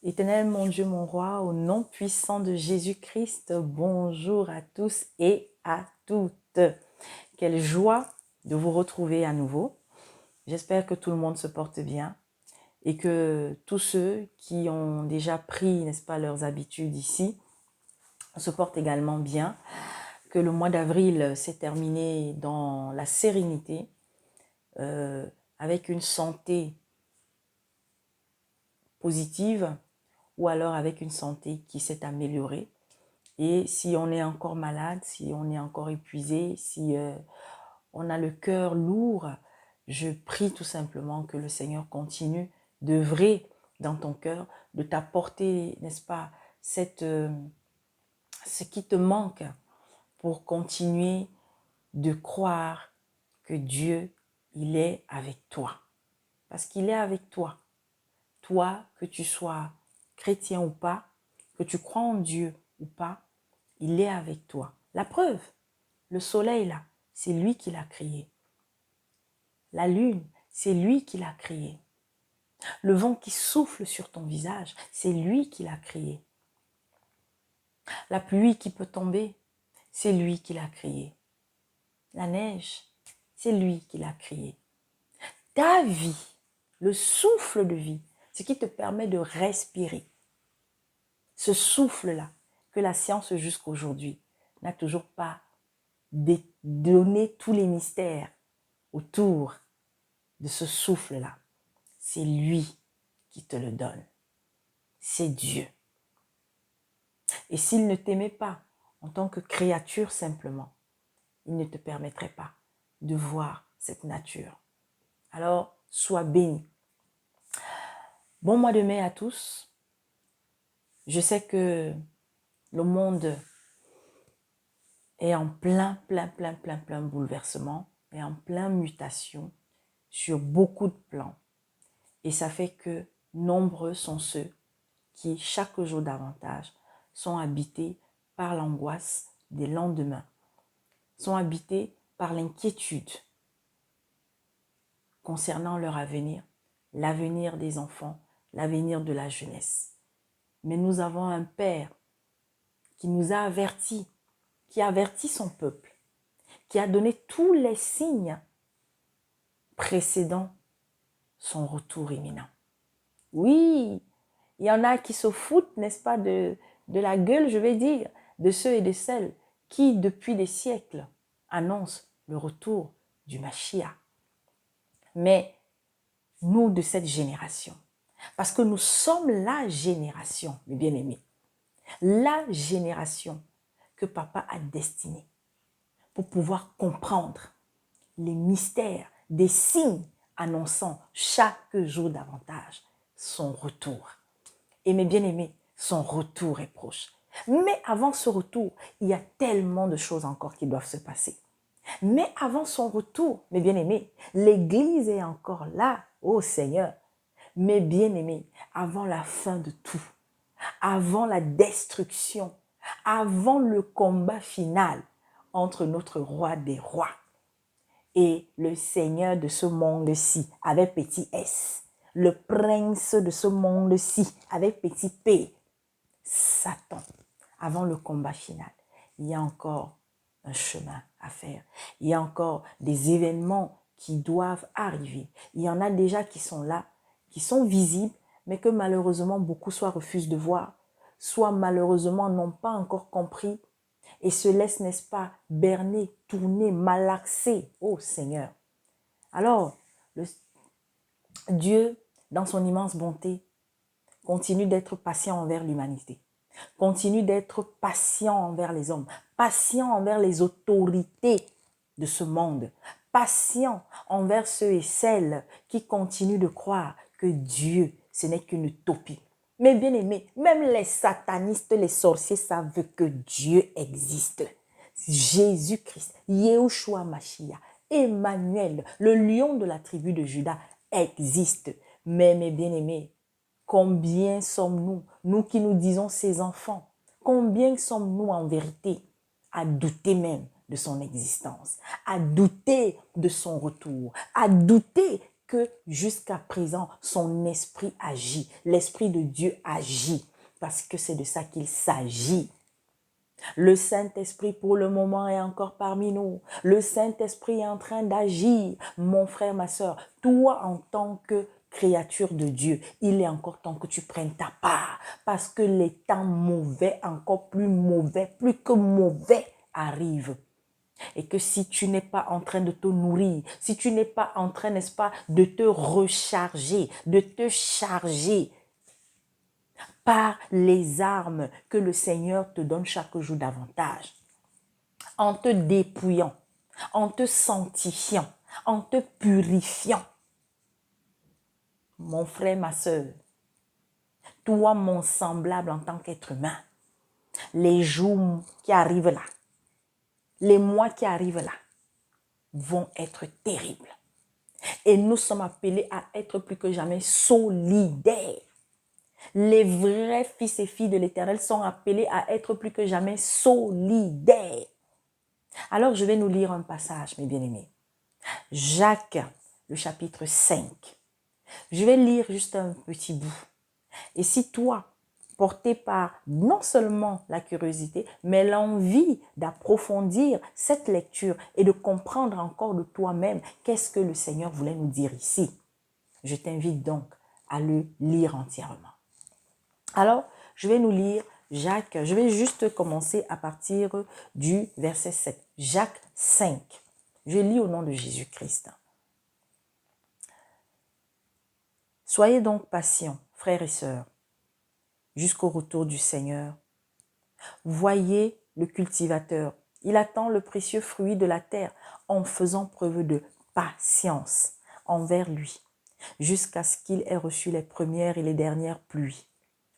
Éternel, mon Dieu, mon roi, au nom puissant de Jésus-Christ, bonjour à tous et à toutes. Quelle joie de vous retrouver à nouveau. J'espère que tout le monde se porte bien et que tous ceux qui ont déjà pris, n'est-ce pas, leurs habitudes ici, se portent également bien. Que le mois d'avril s'est terminé dans la sérénité, avec une santé positive, ou alors avec une santé qui s'est améliorée. Et si on est encore malade, si on est encore épuisé, si on a le cœur lourd, je prie tout simplement que le Seigneur continue d'œuvrer dans ton cœur, de t'apporter, n'est-ce pas, ce qui te manque pour continuer de croire que Dieu, il est avec toi. Parce qu'il est avec toi. Toi, que tu sois chrétien ou pas, que tu crois en Dieu ou pas, il est avec toi. La preuve, le soleil là, c'est lui qui l'a créé. La lune, c'est lui qui l'a créé. Le vent qui souffle sur ton visage, c'est lui qui l'a créé. La pluie qui peut tomber, c'est lui qui l'a créé. La neige, c'est lui qui l'a créé. Ta vie, le souffle de vie, ce qui te permet de respirer, ce souffle-là, que la science jusqu'aujourd'hui n'a toujours pas donné tous les mystères autour de ce souffle-là. C'est lui qui te le donne. C'est Dieu. Et s'il ne t'aimait pas en tant que créature simplement, il ne te permettrait pas de voir cette nature. Alors, sois béni. Bon mois de mai à tous. Je sais que le monde est en plein bouleversement, est en plein mutation sur beaucoup de plans. Et ça fait que nombreux sont ceux qui, chaque jour davantage, sont habités par l'angoisse des lendemains, sont habités par l'inquiétude concernant leur avenir, l'avenir des enfants, l'avenir de la jeunesse. Mais nous avons un Père qui nous a avertis, qui a averti son peuple, qui a donné tous les signes précédant son retour imminent. Oui, il y en a qui se foutent, n'est-ce pas, de la gueule, je vais dire, de ceux et de celles qui, depuis des siècles, annoncent le retour du Mashiach. Mais nous, de cette génération, parce que nous sommes la génération, mes bien-aimés, la génération que papa a destinée pour pouvoir comprendre les mystères des signes annonçant chaque jour davantage son retour. Et mes bien-aimés, son retour est proche. Mais avant ce retour, il y a tellement de choses encore qui doivent se passer. Mais avant son retour, mes bien-aimés, l'Église est encore là, ô Seigneur. Mes bien-aimés, avant la fin de tout, avant la destruction, avant le combat final entre notre roi des rois et le Seigneur de ce monde-ci, avec petit S, le prince de ce monde-ci, avec petit P, Satan. Avant le combat final, il y a encore un chemin à faire. Il y a encore des événements qui doivent arriver. Il y en a déjà qui sont là, qui sont visibles, mais que malheureusement beaucoup soit refusent de voir, soit malheureusement n'ont pas encore compris et se laissent, n'est-ce pas, berner, tourner, malaxer. Oh Seigneur. Alors, Dieu, dans son immense bonté, continue d'être patient envers l'humanité. Continue d'être patient envers les hommes, patient envers les autorités de ce monde, patient envers ceux et celles qui continuent de croire que Dieu, ce n'est qu'une utopie. Mais bien aimés, même les satanistes, les sorciers savent que Dieu existe. Jésus-Christ, Yehoshua Mashiach, Emmanuel, le lion de la tribu de Juda existe. Mais mes bien-aimés, combien sommes-nous, nous qui nous disons ses enfants, combien sommes-nous en vérité à douter même de son existence, à douter de son retour, à douter que jusqu'à présent, son esprit agit. L'esprit de Dieu agit parce que c'est de ça qu'il s'agit. Le Saint-Esprit, pour le moment, est encore parmi nous. Le Saint-Esprit est en train d'agir. Mon frère, ma soeur, toi, en tant que créature de Dieu, il est encore temps que tu prennes ta part. Parce que les temps mauvais, encore plus mauvais, plus que mauvais, arrivent. Et que si tu n'es pas en train de te nourrir, si tu n'es pas en train, n'est-ce pas, de te recharger, de te charger par les armes que le Seigneur te donne chaque jour davantage, en te dépouillant, en te sanctifiant, en te purifiant. Mon frère, ma soeur, toi, mon semblable en tant qu'être humain, les jours qui arrivent là, les mois qui arrivent là, vont être terribles. Et nous sommes appelés à être plus que jamais solidaires. Les vrais fils et filles de l'Éternel sont appelés à être plus que jamais solidaires. Alors, je vais nous lire un passage, mes bien-aimés. Jacques, le chapitre 5. Je vais lire juste un petit bout. Et si toi, porté par non seulement la curiosité, mais l'envie d'approfondir cette lecture et de comprendre encore de toi-même qu'est-ce que le Seigneur voulait nous dire ici, je t'invite donc à le lire entièrement. Alors, je vais nous lire Jacques, je vais juste commencer à partir du verset 7. Jacques 5. Je lis au nom de Jésus-Christ. Soyez donc patients, frères et sœurs, jusqu'au retour du Seigneur. Voyez le cultivateur, il attend le précieux fruit de la terre en faisant preuve de patience envers lui, jusqu'à ce qu'il ait reçu les premières et les dernières pluies.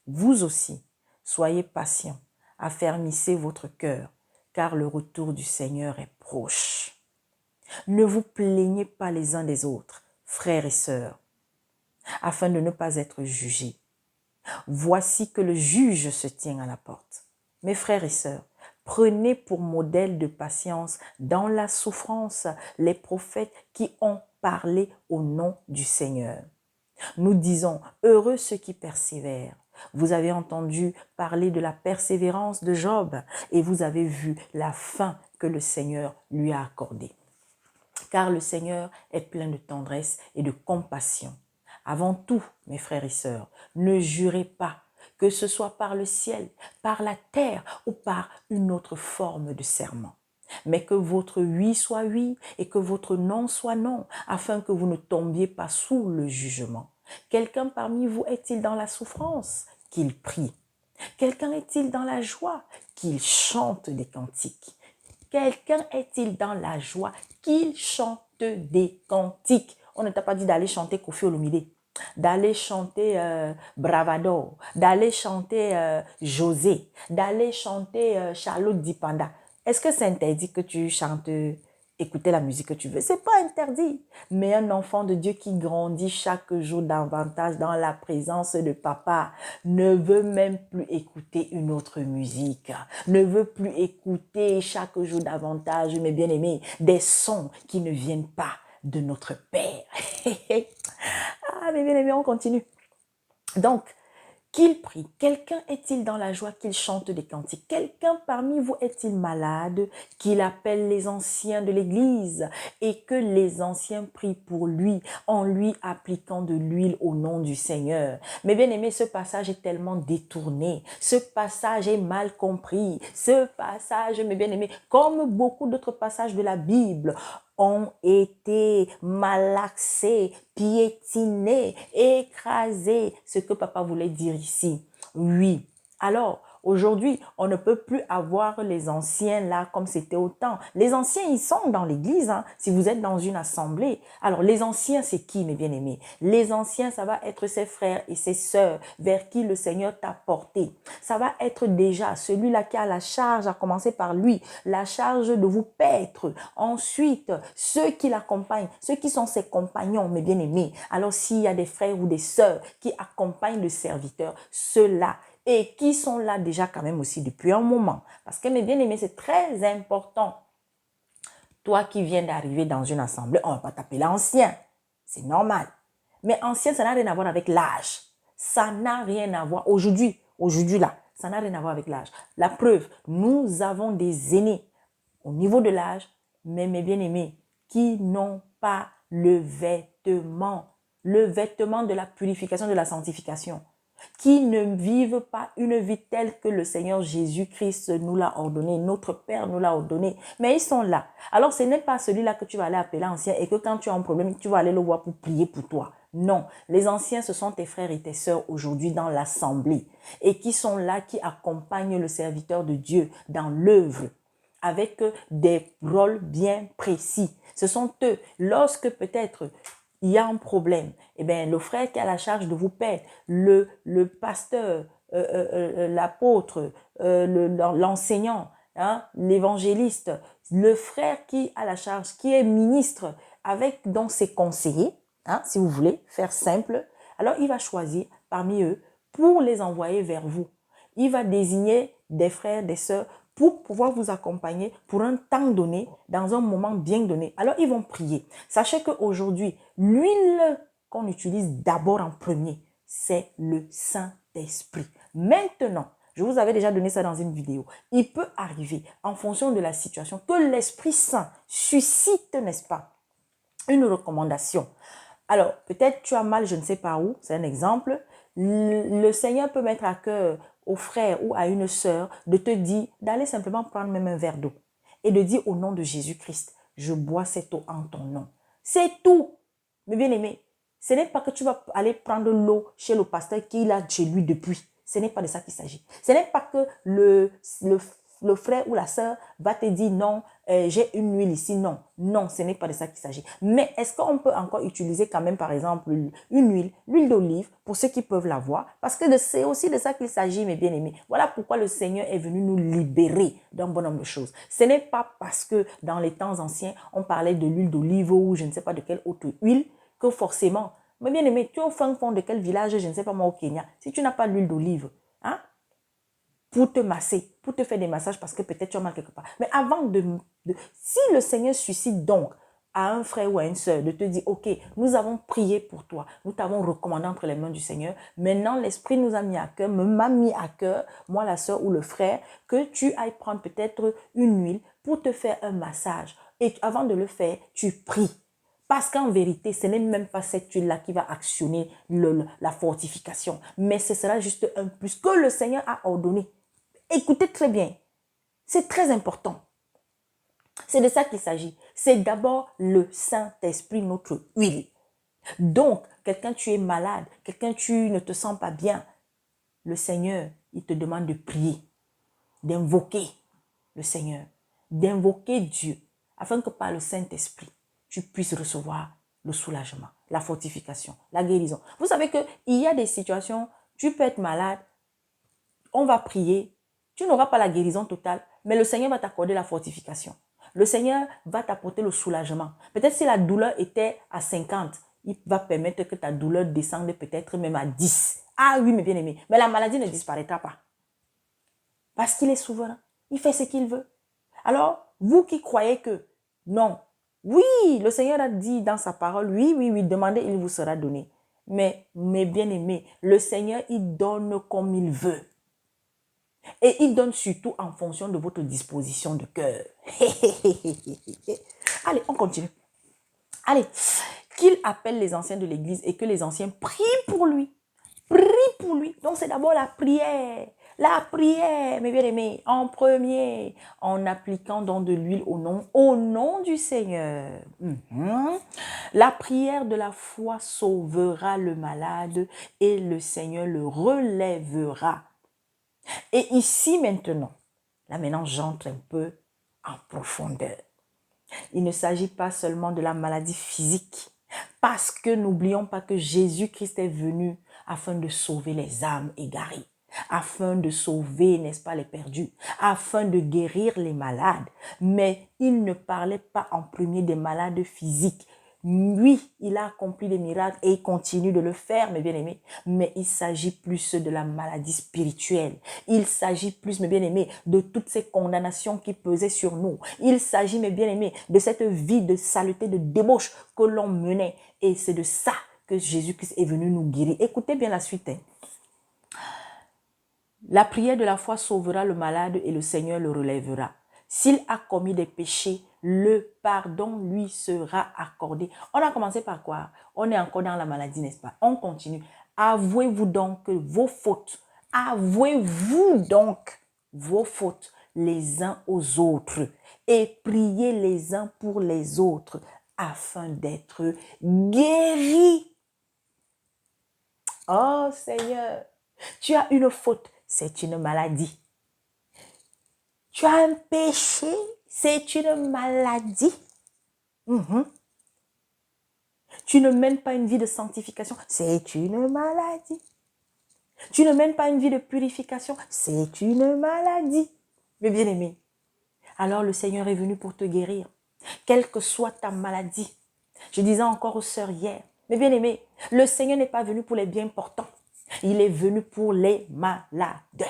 Vous aussi, soyez patients, affermissez votre cœur, car le retour du Seigneur est proche. Ne vous plaignez pas les uns des autres, frères et sœurs, afin de ne pas être jugés. Voici que le juge se tient à la porte. Mes frères et sœurs, prenez pour modèle de patience dans la souffrance les prophètes qui ont parlé au nom du Seigneur. Nous disons, heureux ceux qui persévèrent. Vous avez entendu parler de la persévérance de Job et vous avez vu la fin que le Seigneur lui a accordée. Car le Seigneur est plein de tendresse et de compassion. Avant tout, mes frères et sœurs, ne jurez pas, que ce soit par le ciel, par la terre ou par une autre forme de serment. Mais que votre oui soit oui et que votre non soit non, afin que vous ne tombiez pas sous le jugement. Quelqu'un parmi vous est-il dans la souffrance? Qu'il prie. Quelqu'un est-il dans la joie? Qu'il chante des cantiques. Quelqu'un est-il dans la joie? Qu'il chante des cantiques. On ne t'a pas dit d'aller chanter Koffi Olomide, d'aller chanter Bravado, d'aller chanter José, d'aller chanter Charlotte Dipanda. Est-ce que c'est interdit que tu chantes, écouter la musique que tu veux? C'est pas interdit. Mais un enfant de Dieu qui grandit chaque jour davantage dans la présence de papa ne veut même plus écouter une autre musique, ne veut plus écouter chaque jour davantage, mes bien-aimés, des sons qui ne viennent pas de notre Père. Ah, mes bien-aimés, on continue. Donc, qu'il prie. Quelqu'un est-il dans la joie qu'il chante des cantiques? Quelqu'un parmi vous est-il malade qu'il appelle les anciens de l'église et que les anciens prient pour lui en lui appliquant de l'huile au nom du Seigneur? Mais bien aimé, ce passage est tellement détourné. Ce passage est mal compris. Ce passage, mes bien aimés, comme beaucoup d'autres passages de la Bible, ont été malaxés, piétinés, écrasés. Ce que papa voulait dire ici. Oui. Alors, aujourd'hui, on ne peut plus avoir les anciens là comme c'était au temps. Les anciens, ils sont dans l'église. Hein, si vous êtes dans une assemblée. Alors, les anciens, c'est qui, mes bien-aimés? Les anciens, ça va être ses frères et ses sœurs vers qui le Seigneur t'a porté. Ça va être déjà celui-là qui a la charge, à commencer par lui, la charge de vous paître. Ensuite, ceux qui l'accompagnent, ceux qui sont ses compagnons, mes bien-aimés. Alors, s'il y a des frères ou des sœurs qui accompagnent le serviteur, ceux-là, et qui sont là déjà quand même aussi depuis un moment. Parce que mes bien-aimés, c'est très important. Toi qui viens d'arriver dans une assemblée, on ne va pas t'appeler ancien. C'est normal. Mais ancien, ça n'a rien à voir avec l'âge. Ça n'a rien à voir. Aujourd'hui là, ça n'a rien à voir avec l'âge. La preuve, nous avons des aînés au niveau de l'âge, mais mes bien-aimés, qui n'ont pas le vêtement de la purification, de la sanctification, qui ne vivent pas une vie telle que le Seigneur Jésus-Christ nous l'a ordonné, notre Père nous l'a ordonné, mais ils sont là. Alors ce n'est pas celui-là que tu vas aller appeler ancien et que quand tu as un problème, tu vas aller le voir pour prier pour toi. Non, les anciens, ce sont tes frères et tes sœurs aujourd'hui dans l'assemblée et qui sont là, qui accompagnent le serviteur de Dieu dans l'œuvre avec des rôles bien précis. Ce sont eux, lorsque peut-être il y a un problème, eh bien, le frère qui a la charge de vous paître, le pasteur, l'apôtre, l'enseignant, hein, l'évangéliste, le frère qui a la charge, qui est ministre, avec donc ses conseillers, hein, si vous voulez faire simple, alors il va choisir parmi eux pour les envoyer vers vous. Il va désigner des frères, des sœurs pour pouvoir vous accompagner pour un temps donné, dans un moment bien donné. Alors, ils vont prier. Sachez qu'aujourd'hui, l'huile qu'on utilise d'abord en premier, c'est le Saint-Esprit. Maintenant, je vous avais déjà donné ça dans une vidéo. Il peut arriver, en fonction de la situation, que l'Esprit Saint suscite, n'est-ce pas, une recommandation. Alors, peut-être tu as mal, je ne sais pas où, c'est un exemple. Le Seigneur peut mettre à cœur au frère ou à une sœur de te dire d'aller simplement prendre même un verre d'eau et de dire au nom de Jésus-Christ, je bois cette eau en ton nom. C'est tout. Mais bien aimé, ce n'est pas que tu vas aller prendre l'eau chez le pasteur qui l'a chez lui depuis. Ce n'est pas de ça qu'il s'agit. Ce n'est pas que le frère ou la sœur va te dire non, j'ai une huile ici. Non, non, ce n'est pas de ça qu'il s'agit. Mais est-ce qu'on peut encore utiliser quand même, par exemple, une huile, l'huile d'olive, pour ceux qui peuvent l'avoir? Parce que c'est aussi de ça qu'il s'agit, mes bien-aimés. Voilà pourquoi le Seigneur est venu nous libérer d'un bon nombre de choses. Ce n'est pas parce que dans les temps anciens, on parlait de l'huile d'olive ou je ne sais pas de quelle autre huile, que forcément, mais bien aimé, tu es au fin fond de quel village, je ne sais pas moi, au Kenya, si tu n'as pas l'huile d'olive, hein, pour te masser, pour te faire des massages parce que peut-être tu as mal quelque part. Mais avant si le Seigneur suscite donc à un frère ou à une sœur de te dire, ok, nous avons prié pour toi, nous t'avons recommandé entre les mains du Seigneur, maintenant l'Esprit nous a mis à cœur, m'a mis à cœur, moi la sœur ou le frère, que tu ailles prendre peut-être une huile pour te faire un massage. Et avant de le faire, tu pries. Parce qu'en vérité, ce n'est même pas cette huile-là qui va actionner la fortification, mais ce sera juste un plus que le Seigneur a ordonné. Écoutez très bien, c'est très important. C'est de ça qu'il s'agit. C'est d'abord le Saint-Esprit, notre huile. Donc, quelqu'un tu es malade, quelqu'un tu ne te sens pas bien, le Seigneur, il te demande de prier, d'invoquer le Seigneur, d'invoquer Dieu, afin que par le Saint-Esprit, tu puisses recevoir le soulagement, la fortification, la guérison. Vous savez qu'il y a des situations, tu peux être malade, on va prier, tu n'auras pas la guérison totale, mais le Seigneur va t'accorder la fortification. Le Seigneur va t'apporter le soulagement. Peut-être si la douleur était à 50, il va permettre que ta douleur descende peut-être même à 10. Ah oui, mes bien-aimés, mais la maladie ne disparaîtra pas. Parce qu'il est souverain. Il fait ce qu'il veut. Alors, vous qui croyez que non, oui, le Seigneur a dit dans sa parole, oui, oui, oui, demandez, il vous sera donné. Mais, mes bien-aimés, le Seigneur, il donne comme il veut. Et il donne surtout en fonction de votre disposition de cœur. Allez, on continue. Allez, qu'il appelle les anciens de l'église et que les anciens prient pour lui. Prie pour lui. Donc, c'est d'abord la prière. La prière, mes bien-aimés, en premier, en appliquant donc de l'huile au nom du Seigneur. La prière de la foi sauvera le malade et le Seigneur le relèvera. Et ici maintenant, là maintenant j'entre un peu en profondeur. Il ne s'agit pas seulement de la maladie physique, parce que n'oublions pas que Jésus-Christ est venu afin de sauver les âmes égarées, afin de sauver, n'est-ce pas, les perdus, afin de guérir les malades. Mais il ne parlait pas en premier des malades physiques. Oui, il a accompli des miracles et il continue de le faire, mes bien-aimés. Mais il s'agit plus de la maladie spirituelle. Il s'agit plus, mes bien-aimés, de toutes ces condamnations qui pesaient sur nous. Il s'agit, mes bien-aimés, de cette vie de saleté, de débauche que l'on menait. Et c'est de ça que Jésus-Christ est venu nous guérir. Écoutez bien la suite. La prière de la foi sauvera le malade et le Seigneur le relèvera. S'il a commis des péchés, le pardon lui sera accordé. On a commencé par quoi? On est encore dans la maladie, n'est-ce pas? On continue. Avouez-vous donc vos fautes. Avouez-vous donc vos fautes les uns aux autres et priez les uns pour les autres afin d'être guéris. Oh Seigneur, tu as une faute, c'est une maladie. Tu as un péché, c'est une maladie. Tu ne mènes pas une vie de sanctification, c'est une maladie. Tu ne mènes pas une vie de purification, c'est une maladie. Mais bien aimé, alors le Seigneur est venu pour te guérir, quelle que soit ta maladie. Je disais encore aux sœurs hier, mais bien aimé, le Seigneur n'est pas venu pour les bien portants, il est venu pour les malades.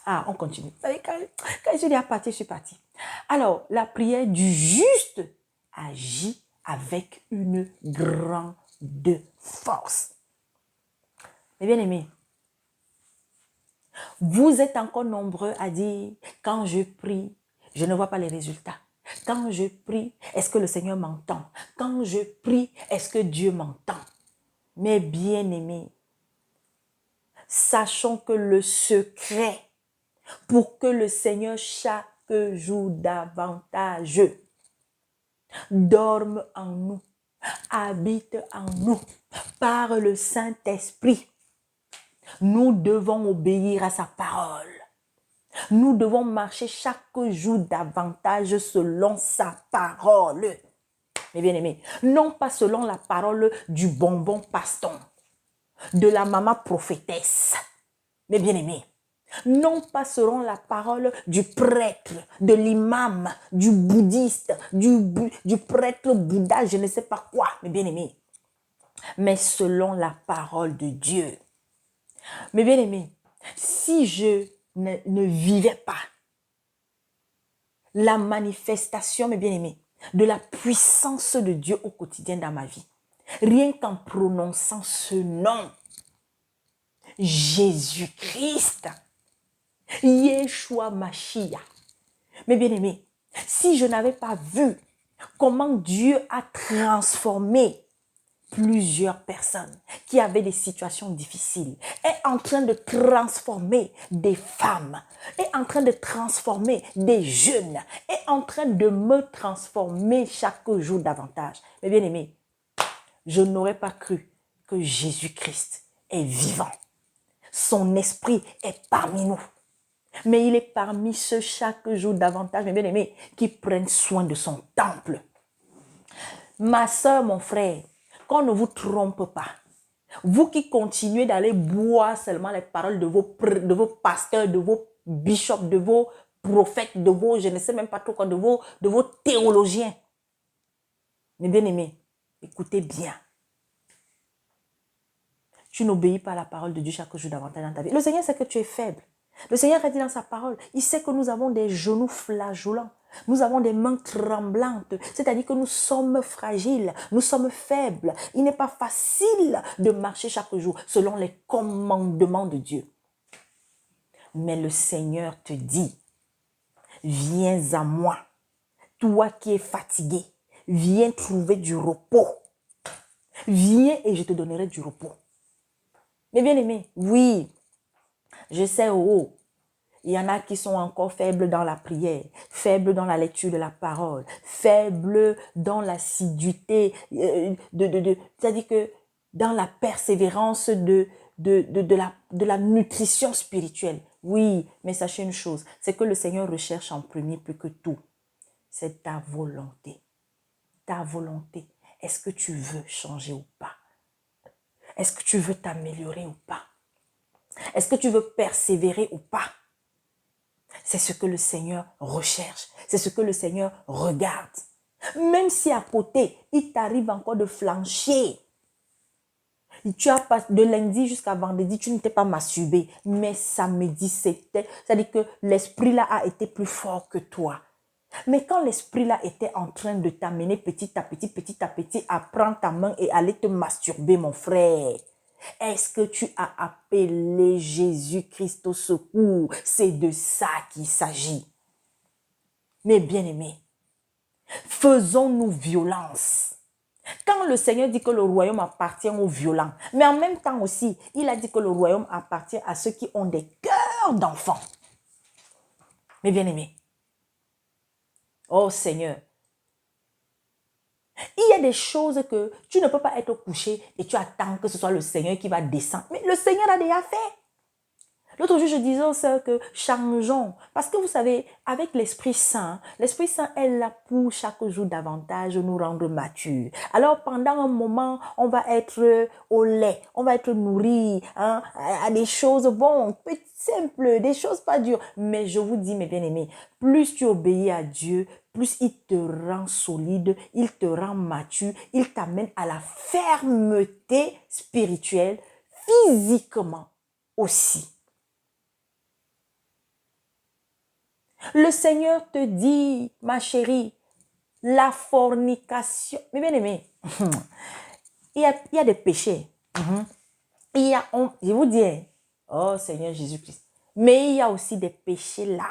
Ah, on continue. Quand je dis à partir, je suis partie. Alors, la prière du juste agit avec une grande force. Mais bien aimé, vous êtes encore nombreux à dire, quand je prie, je ne vois pas les résultats. Quand je prie, est-ce que le Seigneur m'entend? Quand je prie, est-ce que Dieu m'entend? Mais bien aimé, sachons que le secret pour que le Seigneur chaque jour davantage dorme en nous, habite en nous, par le Saint-Esprit. Nous devons obéir à sa parole. Nous devons marcher chaque jour davantage selon sa parole. Mes bien-aimés, non pas selon la parole du bonbon paston, de la maman prophétesse. Mes bien-aimés, non pas selon la parole du prêtre, de l'imam, du bouddhiste, du prêtre bouddha, je ne sais pas quoi, mes bien-aimés, mais selon la parole de Dieu. Mes bien-aimés, si je ne vivais pas la manifestation, mes bien-aimés, de la puissance de Dieu au quotidien dans ma vie, rien qu'en prononçant ce nom, Jésus-Christ, Yeshua Mashiach. Mais bien aimé, si je n'avais pas vu comment Dieu a transformé plusieurs personnes qui avaient des situations difficiles, est en train de transformer des femmes, est en train de transformer des jeunes, est en train de me transformer chaque jour davantage. Mais bien aimé, je n'aurais pas cru que Jésus-Christ est vivant. Son esprit est parmi nous. Mais il est parmi ceux chaque jour davantage, mes bien-aimés, qui prennent soin de son temple. Ma soeur, mon frère, qu'on ne vous trompe pas. Vous qui continuez d'aller boire seulement les paroles de vos pasteurs, de vos bishops, de vos prophètes, de vos, je ne sais même pas trop quoi, de vos théologiens. Mes bien-aimés, écoutez bien. Tu n'obéis pas à la parole de Dieu chaque jour davantage dans ta vie. Le Seigneur sait que tu es faible. Le Seigneur a dit dans sa parole, il sait que nous avons des genoux flageolants, nous avons des mains tremblantes, c'est-à-dire que nous sommes fragiles, nous sommes faibles. Il n'est pas facile de marcher chaque jour selon les commandements de Dieu. Mais le Seigneur te dit, viens à moi, toi qui es fatigué, viens trouver du repos. Viens et je te donnerai du repos. Mais bien aimé, oui, je sais, il y en a qui sont encore faibles dans la prière, faibles dans la lecture de la parole, faibles dans l'assiduité, c'est-à-dire que dans la persévérance de la nutrition spirituelle. Oui, mais sachez une chose, c'est que le Seigneur recherche en premier plus que tout, c'est ta volonté. Ta volonté. Est-ce que tu veux changer ou pas? Est-ce que tu veux t'améliorer ou pas? Est-ce que tu veux persévérer ou pas? C'est ce que le Seigneur recherche. C'est ce que le Seigneur regarde. Même si à côté, il t'arrive encore de flancher. Tu as pas de lundi jusqu'à vendredi, tu ne t'es pas masturbé. Mais samedi, c'est-à-dire que l'esprit là a été plus fort que toi. Mais quand l'esprit là était en train de t'amener petit à petit, à prendre ta main et aller te masturber, mon frère, est-ce que tu as appelé Jésus-Christ au secours? C'est de ça qu'il s'agit. Mes bien-aimés, faisons-nous violence. Quand le Seigneur dit que le royaume appartient aux violents, mais en même temps aussi, il a dit que le royaume appartient à ceux qui ont des cœurs d'enfants. Mes bien-aimés, oh Seigneur, il y a des choses que tu ne peux pas être couché et tu attends que ce soit le Seigneur qui va descendre. Mais le Seigneur a déjà fait. L'autre jour, je disais aux sœurs que changeons. Parce que vous savez, avec l'Esprit Saint est là pour chaque jour davantage nous rendre matures. Alors, pendant un moment, on va être au lait, on va être nourri à des choses bonnes, simples, des choses pas dures. Mais je vous dis, mes bien-aimés, plus tu obéis à Dieu, plus il te rend solide, il te rend mature, il t'amène à la fermeté spirituelle, physiquement aussi. Le Seigneur te dit, ma chérie, la fornication. Mais bien aimé, il y a des péchés. Je vous dis, oh Seigneur Jésus-Christ. Mais il y a aussi des péchés là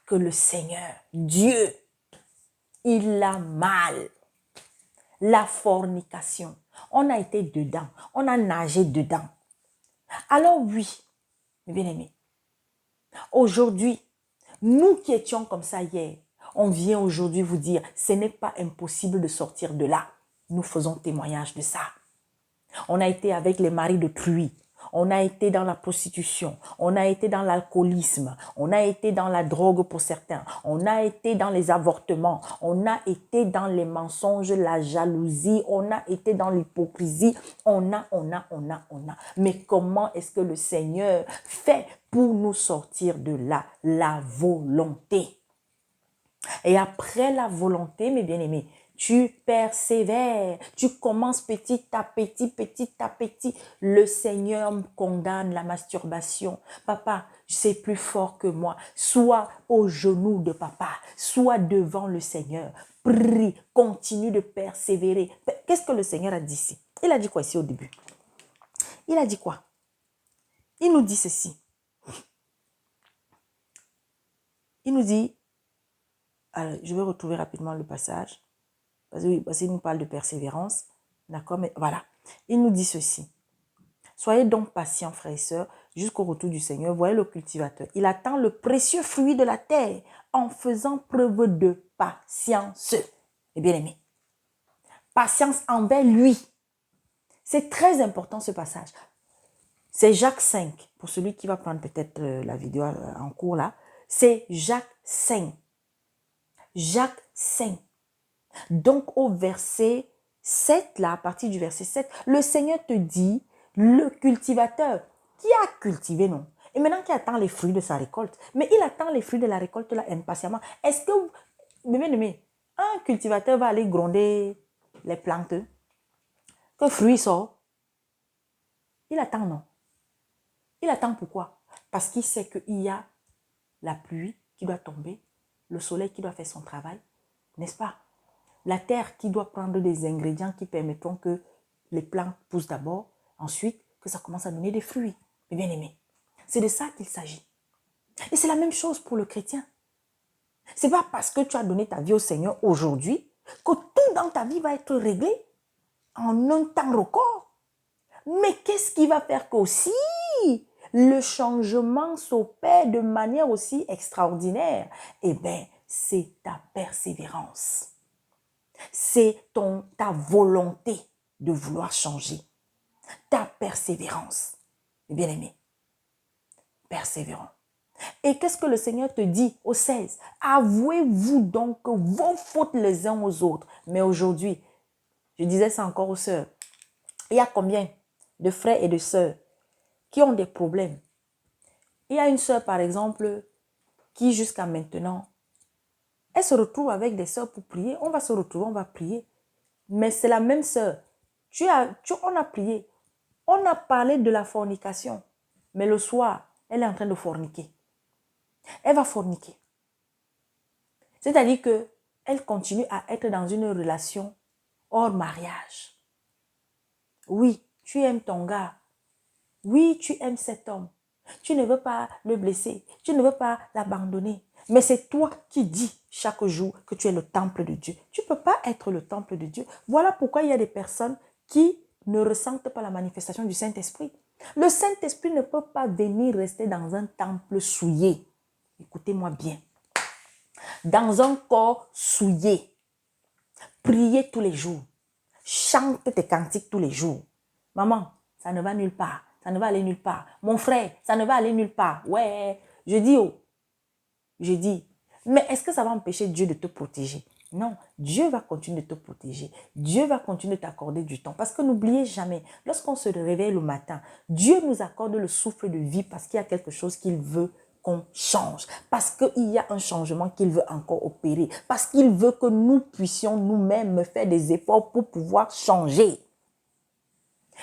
que le Seigneur, Dieu, il a mal. La fornication. On a été dedans. On a nagé dedans. Alors oui, mes bien-aimés, aujourd'hui, nous qui étions comme ça hier, on vient aujourd'hui vous dire, ce n'est pas impossible de sortir de là. Nous faisons témoignage de ça. On a été avec les maris de truie. On a été dans la prostitution. On a été dans l'alcoolisme. On a été dans la drogue pour certains. On a été dans les avortements. On a été dans les mensonges, la jalousie. On a été dans l'hypocrisie. On a. Mais comment est-ce que le Seigneur fait pour nous sortir de là? La volonté. Et après la volonté, mes bien-aimés, tu persévères, tu commences petit à petit. Le Seigneur condamne la masturbation. Papa, c'est plus fort que moi. Sois au genou de papa, sois devant le Seigneur. Prie, continue de persévérer. Qu'est-ce que le Seigneur a dit ici? Il a dit quoi ici au début? Il a dit quoi? Il nous dit ceci. Il nous dit, alors, je vais retrouver rapidement le passage. Parce qu'il nous parle de persévérance. D'accord, mais voilà. Il nous dit ceci. Soyez donc patients, frères et sœurs, jusqu'au retour du Seigneur. Voyez le cultivateur. Il attend le précieux fruit de la terre en faisant preuve de patience. Et bien aimé, patience envers lui. C'est très important ce passage. C'est Jacques 5. Pour celui qui va prendre peut-être la vidéo en cours là. C'est Jacques 5. Jacques 5. Donc au verset 7, là, à partir du verset 7, le Seigneur te dit, le cultivateur qui a cultivé, non? Et maintenant qui attend les fruits de sa récolte. Mais il attend les fruits de la récolte là impatiemment. Est-ce que, bien aimé, un cultivateur va aller gronder les plantes? Que fruit sort? Il attend, non? Il attend pourquoi? Parce qu'il sait qu'il y a la pluie qui doit tomber, le soleil qui doit faire son travail, n'est-ce pas? La terre qui doit prendre des ingrédients qui permettront que les plantes poussent d'abord, ensuite que ça commence à donner des fruits. Mais bien aimé, c'est de ça qu'il s'agit. Et c'est la même chose pour le chrétien. Ce n'est pas parce que tu as donné ta vie au Seigneur aujourd'hui que tout dans ta vie va être réglé en un temps record. Mais qu'est-ce qui va faire qu'aussi le changement s'opère de manière aussi extraordinaire? Eh bien, c'est ta persévérance. C'est ta volonté de vouloir changer. Ta persévérance. Bien aimé, persévérons. Et qu'est-ce que le Seigneur te dit au 16? Avouez-vous donc vos fautes les uns aux autres. Mais aujourd'hui, je disais ça encore aux sœurs, il y a combien de frères et de sœurs qui ont des problèmes? Il y a une sœur, par exemple, qui jusqu'à maintenant Elle se retrouve avec des sœurs pour prier. On va se retrouver, on va prier. Mais c'est la même sœur. On a prié. On a parlé de la fornication. Mais le soir, elle est en train de forniquer. Elle va forniquer. C'est-à-dire qu'elle continue à être dans une relation hors mariage. Oui, tu aimes ton gars. Oui, tu aimes cet homme. Tu ne veux pas le blesser. Tu ne veux pas l'abandonner. Mais c'est toi qui dis chaque jour que tu es le temple de Dieu. Tu ne peux pas être le temple de Dieu. Voilà pourquoi il y a des personnes qui ne ressentent pas la manifestation du Saint-Esprit. Le Saint-Esprit ne peut pas venir rester dans un temple souillé. Écoutez-moi bien. Dans un corps souillé. Priez tous les jours. Chante tes cantiques tous les jours. Maman, ça ne va nulle part. Ça ne va aller nulle part. Mon frère, ça ne va aller nulle part. Ouais, je dis, oh, je dis. Mais est-ce que ça va empêcher Dieu de te protéger? Non, Dieu va continuer de te protéger. Dieu va continuer de t'accorder du temps. Parce que n'oubliez jamais, lorsqu'on se réveille le matin, Dieu nous accorde le souffle de vie parce qu'il y a quelque chose qu'il veut qu'on change. Parce qu'il y a un changement qu'il veut encore opérer. Parce qu'il veut que nous puissions nous-mêmes faire des efforts pour pouvoir changer.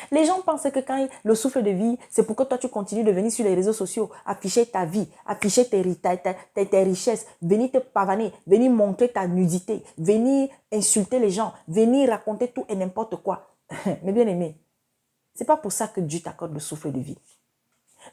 Les gens pensent que quand le souffle de vie, c'est pour que toi tu continues de venir sur les réseaux sociaux, afficher ta vie, afficher tes richesses, venir te pavaner, venir montrer ta nudité, venir insulter les gens, venir raconter tout et n'importe quoi. Mais bien aimé, c'est pas pour ça que Dieu t'accorde le souffle de vie.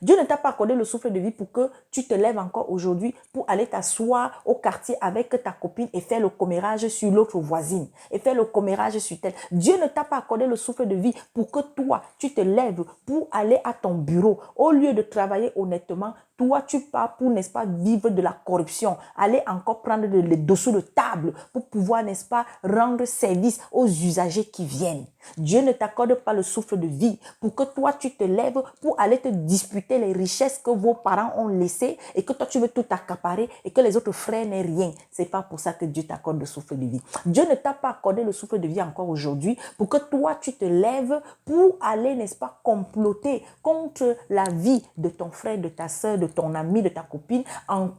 Dieu ne t'a pas accordé le souffle de vie pour que tu te lèves encore aujourd'hui pour aller t'asseoir au quartier avec ta copine et faire le commérage sur l'autre voisine et faire le commérage sur tel. Dieu ne t'a pas accordé le souffle de vie pour que toi, tu te lèves pour aller à ton bureau. Au lieu de travailler honnêtement, toi, tu pars pour, n'est-ce pas, vivre de la corruption, aller encore prendre les dessous de table pour pouvoir, n'est-ce pas, rendre service aux usagers qui viennent. Dieu ne t'accorde pas le souffle de vie pour que toi, tu te lèves pour aller te disputer les richesses que vos parents ont laissées et que toi, tu veux tout accaparer et que les autres frères n'aient rien. C'est pas pour ça que Dieu t'accorde le souffle de vie. Dieu ne t'a pas accordé le souffle de vie encore aujourd'hui pour que toi, tu te lèves pour aller, n'est-ce pas, comploter contre la vie de ton frère, de ta soeur, de ton ami, de ta copine en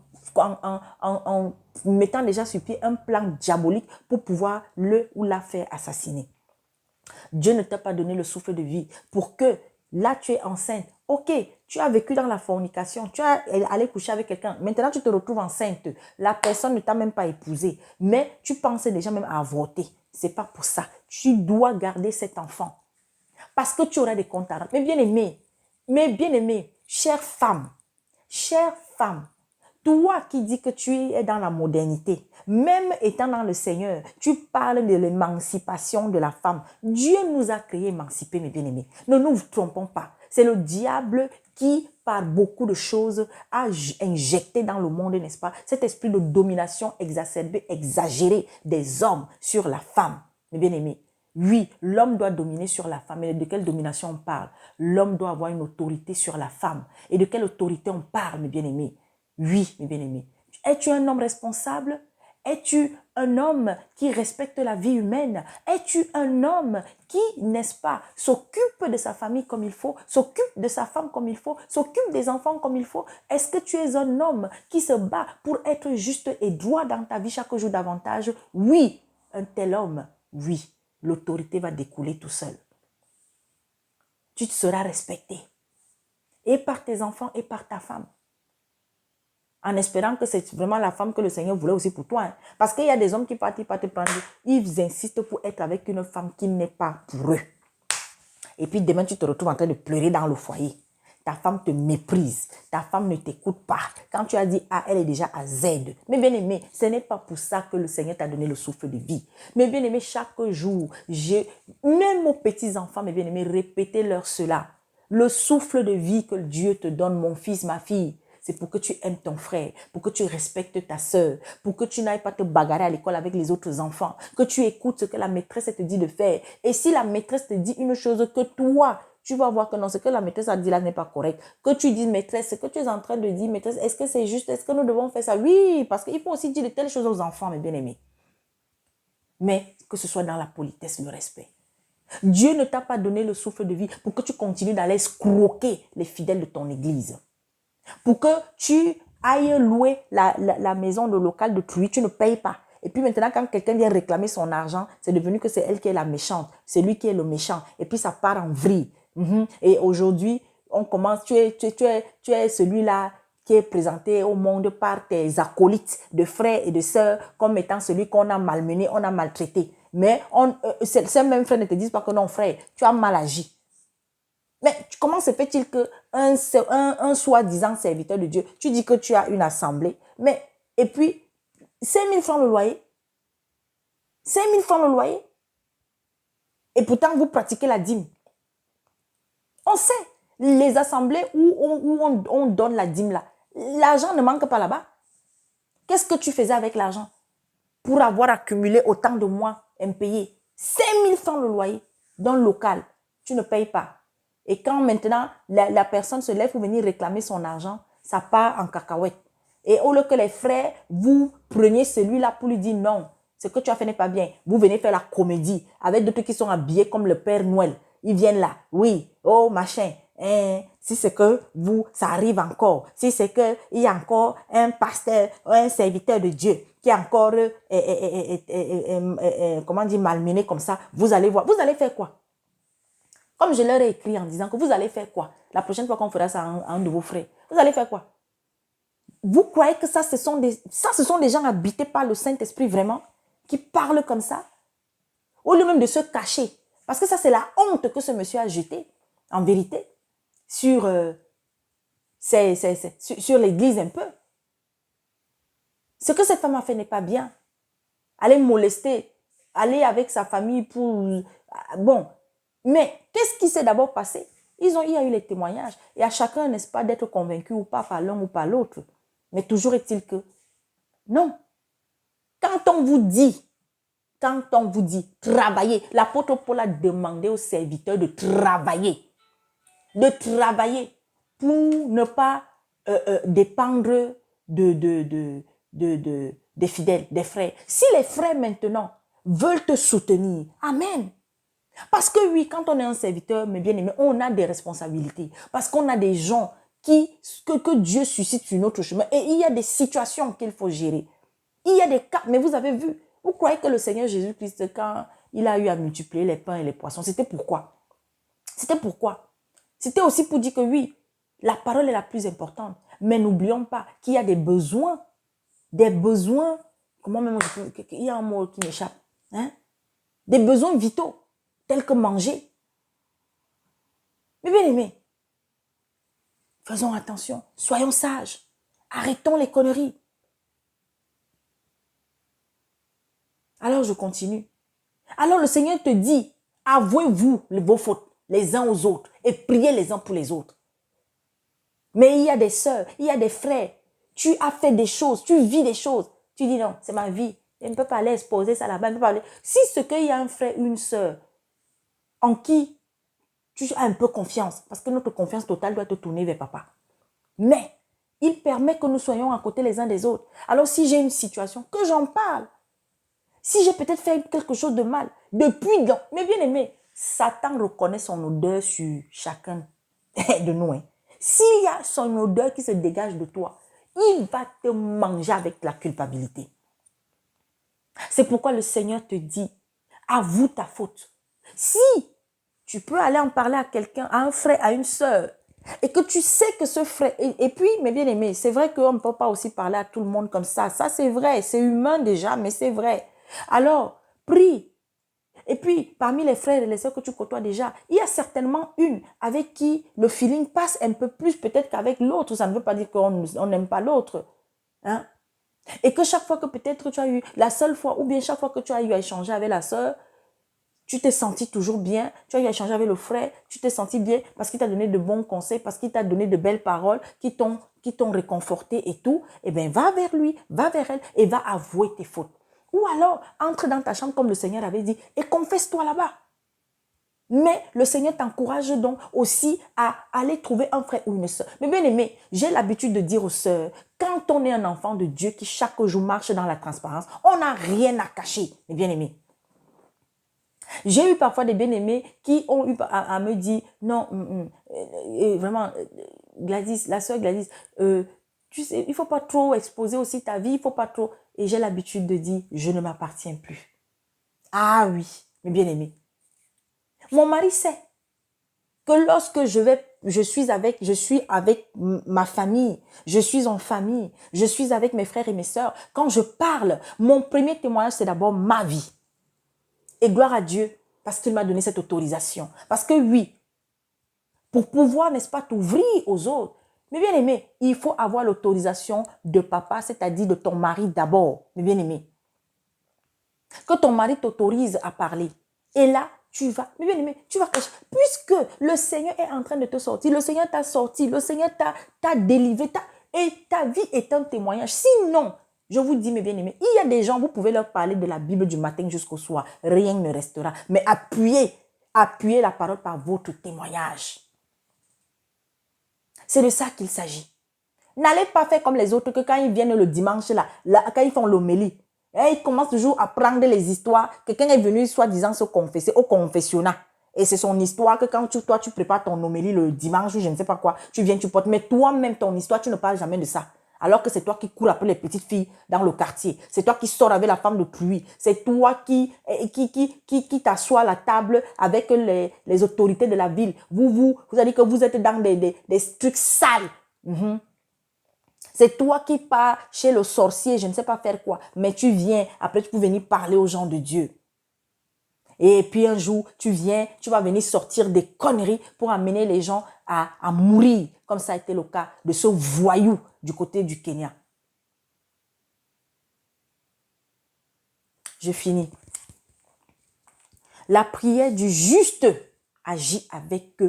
mettant déjà sur pied un plan diabolique pour pouvoir le ou la faire assassiner. Dieu ne t'a pas donné le souffle de vie pour que là tu es enceinte. Ok, tu as vécu dans la fornication, tu as allé coucher avec quelqu'un. Maintenant tu te retrouves enceinte. La personne ne t'a même pas épousée, mais tu pensais déjà même à avorter. C'est pas pour ça. Tu dois garder cet enfant parce que tu auras des comptes à rendre. Mais bien aimé, chère femme, toi qui dis que tu es dans la modernité, même étant dans le Seigneur, tu parles de l'émancipation de la femme. Dieu nous a créés émancipés, mes bien-aimés. Ne nous trompons pas. C'est le diable qui, par beaucoup de choses, a injecté dans le monde, n'est-ce pas, cet esprit de domination exacerbée, exagérée des hommes sur la femme. Mes bien-aimés, oui, l'homme doit dominer sur la femme. Mais de quelle domination on parle? L'homme doit avoir une autorité sur la femme. Et de quelle autorité on parle, mes bien-aimés? Oui, mes bien-aimés. Es-tu un homme responsable? Es-tu un homme qui respecte la vie humaine? Es-tu un homme qui, n'est-ce pas, s'occupe de sa famille comme il faut, s'occupe de sa femme comme il faut, s'occupe des enfants comme il faut? Est-ce que tu es un homme qui se bat pour être juste et droit dans ta vie chaque jour davantage? Oui, un tel homme, oui, l'autorité va découler tout seul. Tu te seras respecté. Et par tes enfants et par ta femme. En espérant que c'est vraiment la femme que le Seigneur voulait aussi pour toi. Hein. Parce qu'il y a des hommes qui partent te prendre. Ils insistent pour être avec une femme qui n'est pas pour eux. Et puis demain, tu te retrouves en train de pleurer dans le foyer. Ta femme te méprise. Ta femme ne t'écoute pas. Quand tu as dit A, elle est déjà à Z. Mais bien aimé, ce n'est pas pour ça que le Seigneur t'a donné le souffle de vie. Mais bien aimé, chaque jour, même aux petits-enfants, mes bien aimés, répétez-leur cela. Le souffle de vie que Dieu te donne, mon fils, ma fille, c'est pour que tu aimes ton frère, pour que tu respectes ta soeur, pour que tu n'ailles pas te bagarrer à l'école avec les autres enfants, que tu écoutes ce que la maîtresse te dit de faire. Et si la maîtresse te dit une chose que toi, tu vas voir que non, ce que la maîtresse a dit là n'est pas correct. Que tu dises, maîtresse, ce que tu es en train de dire, maîtresse, est-ce que c'est juste? Est-ce que nous devons faire ça? Oui, parce qu'il faut aussi dire de telles choses aux enfants, mes bien-aimés. Mais que ce soit dans la politesse, le respect. Dieu ne t'a pas donné le souffle de vie pour que tu continues d'aller escroquer les fidèles de ton église. Pour que tu aille louer la maison, le local de Truie, tu ne payes pas. Et puis maintenant, quand quelqu'un vient réclamer son argent, c'est devenu que c'est elle qui est la méchante, c'est lui qui est le méchant. Et puis ça part en vrille. Et aujourd'hui, on commence, tu es celui-là qui est présenté au monde par tes acolytes de frères et de sœurs comme étant celui qu'on a malmené, on a maltraité. Mais ces mêmes frères ne te disent pas que non, frère, tu as mal agi. Mais comment se fait-il qu'un soi-disant serviteur de Dieu, tu dis que tu as une assemblée, mais et puis 5 000 francs le loyer, 5 000 francs le loyer, et pourtant vous pratiquez la dîme. On sait, les assemblées où on donne la dîme là, l'argent ne manque pas là-bas. Qu'est-ce que tu faisais avec l'argent pour avoir accumulé autant de mois impayés? 5 000 francs le loyer dans le local, tu ne payes pas. Et quand maintenant la personne se lève pour venir réclamer son argent, ça part en cacahuète. Et au lieu que les frères, vous preniez celui-là pour lui dire non, ce que tu as fait n'est pas bien. Vous venez faire la comédie avec d'autres qui sont habillés comme le Père Noël. Ils viennent là, oui, oh machin, si c'est que vous, ça arrive encore, si c'est qu'il y a encore un pasteur, un serviteur de Dieu qui est encore, comment dire, malmené comme ça, vous allez voir, vous allez faire quoi? Comme je leur ai écrit en disant que vous allez faire quoi? La prochaine fois qu'on fera ça à un de vos frères, vous allez faire quoi? Vous croyez que ce sont des gens habités par le Saint-Esprit vraiment, qui parlent comme ça? Au lieu même de se cacher. Parce que ça, c'est la honte que ce monsieur a jetée, en vérité, sur l'église un peu. Ce que cette femme a fait n'est pas bien. Aller molester, aller avec sa famille pour... Bon, mais qu'est-ce qui s'est d'abord passé? Il y a eu les témoignages. Et à chacun, n'est-ce pas, d'être convaincu ou pas par l'un ou par l'autre. Mais toujours est-il que, non. Quand on vous dit, travailler, l'apôtre Paul a demandé aux serviteurs de travailler pour ne pas dépendre des fidèles, des frères. Si les frères maintenant veulent te soutenir, amen. Parce que oui, quand on est un serviteur, mes bien-aimés, on a des responsabilités. Parce qu'on a des gens que Dieu suscite sur notre chemin. Et il y a des situations qu'il faut gérer. Il y a des cas, mais vous avez vu, vous croyez que le Seigneur Jésus-Christ, quand il a eu à multiplier les pains et les poissons, c'était pourquoi? C'était aussi pour dire que oui, la parole est la plus importante. Mais n'oublions pas qu'il y a des besoins, comment même, il y a un mot qui m'échappe, des besoins vitaux, tels que manger. Mais bien aimés, faisons attention, soyons sages, arrêtons les conneries. Alors je continue. Alors le Seigneur te dit, avouez-vous vos fautes les uns aux autres et priez les uns pour les autres. Mais il y a des sœurs, il y a des frères, tu as fait des choses, tu vis des choses. Tu dis non, c'est ma vie, je ne peux pas aller exposer ça là-bas. Si ce qu'il y a un frère, une sœur en qui tu as un peu confiance, parce que notre confiance totale doit te tourner vers papa. Mais il permet que nous soyons à côté les uns des autres. Alors si j'ai une situation, que j'en parle. Si j'ai peut-être fait quelque chose de mal, depuis donc, mais bien aimé, Satan reconnaît son odeur sur chacun de nous. S'il y a son odeur qui se dégage de toi, il va te manger avec la culpabilité. C'est pourquoi le Seigneur te dit, avoue ta faute. Si tu peux aller en parler à quelqu'un, à un frère, à une sœur, et que tu sais que ce frère... Et puis, mes bien-aimés, c'est vrai qu'on ne peut pas aussi parler à tout le monde comme ça. Ça, c'est vrai. C'est humain déjà, mais c'est vrai. Alors, prie. Et puis, parmi les frères et les sœurs que tu côtoies déjà, il y a certainement une avec qui le feeling passe un peu plus peut-être qu'avec l'autre. Ça ne veut pas dire qu'on n'aime pas l'autre. Hein? Et que chaque fois que peut-être tu as eu, la seule fois, ou bien chaque fois que tu as eu à échanger avec la sœur, tu t'es senti toujours bien, tu as eu à échanger avec le frère, tu t'es senti bien parce qu'il t'a donné de bons conseils, parce qu'il t'a donné de belles paroles qui t'ont réconforté et tout. Eh bien, va vers lui, va vers elle et va avouer tes fautes. Ou alors, entre dans ta chambre comme le Seigneur avait dit et confesse-toi là-bas. Mais le Seigneur t'encourage donc aussi à aller trouver un frère ou une sœur. Mais bien aimé, j'ai l'habitude de dire aux sœurs, quand on est un enfant de Dieu qui chaque jour marche dans la transparence, on n'a rien à cacher, mes bien-aimés. J'ai eu parfois des bien-aimés qui ont eu à me dire, non, vraiment, Gladys, la sœur Gladys, tu sais, il ne faut pas trop exposer aussi ta vie, il ne faut pas trop. Et j'ai l'habitude de dire, je ne m'appartiens plus. Ah oui, mes bien-aimés. Mon mari sait que lorsque je suis avec ma famille, je suis en famille, je suis avec mes frères et mes sœurs, quand je parle, mon premier témoignage, c'est d'abord ma vie. Et gloire à Dieu, parce qu'il m'a donné cette autorisation. Parce que oui, pour pouvoir, n'est-ce pas, t'ouvrir aux autres, mais bien aimé, il faut avoir l'autorisation de papa, c'est-à-dire de ton mari d'abord, mais bien aimé. Que ton mari t'autorise à parler. Et là, tu vas, mais bien aimé, tu vas cacher. Puisque le Seigneur est en train de te sortir, le Seigneur t'a sorti, le Seigneur t'a délivré, et ta vie est un témoignage. Sinon, je vous dis, mes bien-aimés, il y a des gens, vous pouvez leur parler de la Bible du matin jusqu'au soir. Rien ne restera. Mais appuyez la parole par votre témoignage. C'est de ça qu'il s'agit. N'allez pas faire comme les autres que quand ils viennent le dimanche, là quand ils font l'homélie, ils commencent toujours à prendre les histoires. Quelqu'un est venu soi-disant se confesser au confessionnat. Et c'est son histoire que quand toi, tu prépares ton homélie le dimanche ou je ne sais pas quoi, tu viens, tu portes. Mais toi-même, ton histoire, tu ne parles jamais de ça. Alors que c'est toi qui cours après les petites filles dans le quartier. C'est toi qui sors avec la femme de pluie. C'est toi qui t'assois à la table avec les autorités de la ville. Vous allez que vous êtes dans des trucs sales. C'est toi qui pars chez le sorcier, je ne sais pas faire quoi. Mais tu viens, après tu peux venir parler aux gens de Dieu. Et puis un jour, tu vas venir sortir des conneries pour amener les gens à mourir, comme ça a été le cas de ce voyou du côté du Kenya. Je finis. La prière du juste agit avec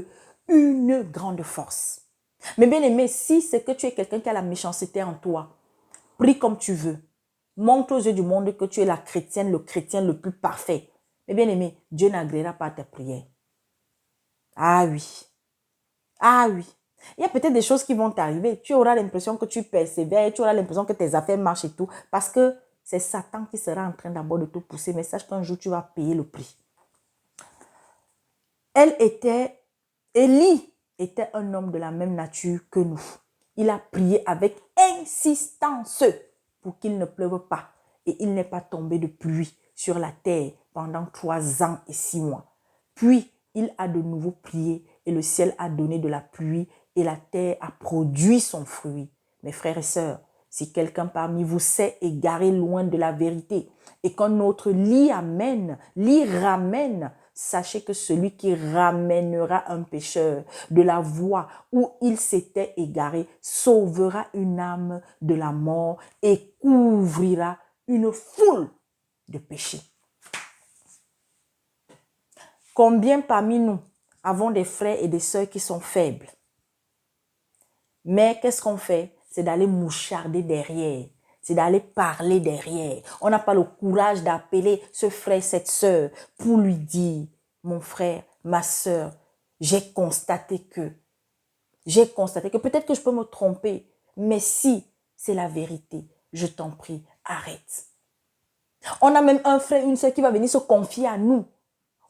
une grande force. Mais bien aimé, si c'est que tu es quelqu'un qui a la méchanceté en toi, prie comme tu veux. Montre aux yeux du monde que tu es la chrétienne, le chrétien le plus parfait. Mais bien aimé, Dieu n'agréera pas tes prières. Ah oui. Ah oui. Il y a peut-être des choses qui vont t'arriver. Tu auras l'impression que tu persévères, tu auras l'impression que tes affaires marchent et tout. Parce que c'est Satan qui sera en train d'abord de te pousser. Mais sache qu'un jour, tu vas payer le prix. Élie était un homme de la même nature que nous. Il a prié avec insistance pour qu'il ne pleuve pas et il n'est pas tombé de pluie sur la terre pendant 3 ans et 6 mois. Puis, il a de nouveau prié et le ciel a donné de la pluie et la terre a produit son fruit. Mes frères et sœurs, si quelqu'un parmi vous s'est égaré loin de la vérité et qu'un autre l'y ramène, sachez que celui qui ramènera un pécheur de la voie où il s'était égaré sauvera une âme de la mort et couvrira une foule de péchés. Combien parmi nous avons des frères et des sœurs qui sont faibles? Mais qu'est-ce qu'on fait? C'est d'aller moucharder derrière. C'est d'aller parler derrière. On n'a pas le courage d'appeler ce frère, cette sœur pour lui dire, mon frère, ma sœur, j'ai constaté que peut-être que je peux me tromper, mais si c'est la vérité, je t'en prie, arrête. On a même un frère, une sœur qui va venir se confier à nous,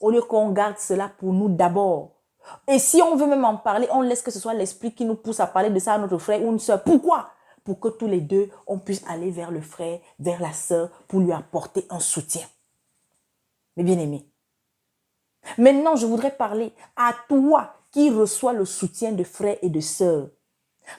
au lieu qu'on garde cela pour nous d'abord. Et si on veut même en parler, on laisse que ce soit l'esprit qui nous pousse à parler de ça à notre frère ou une sœur. Pourquoi? Pour que tous les deux, on puisse aller vers le frère, vers la sœur, pour lui apporter un soutien. Mais bien aimé. Maintenant, je voudrais parler à toi qui reçois le soutien de frères et de sœurs.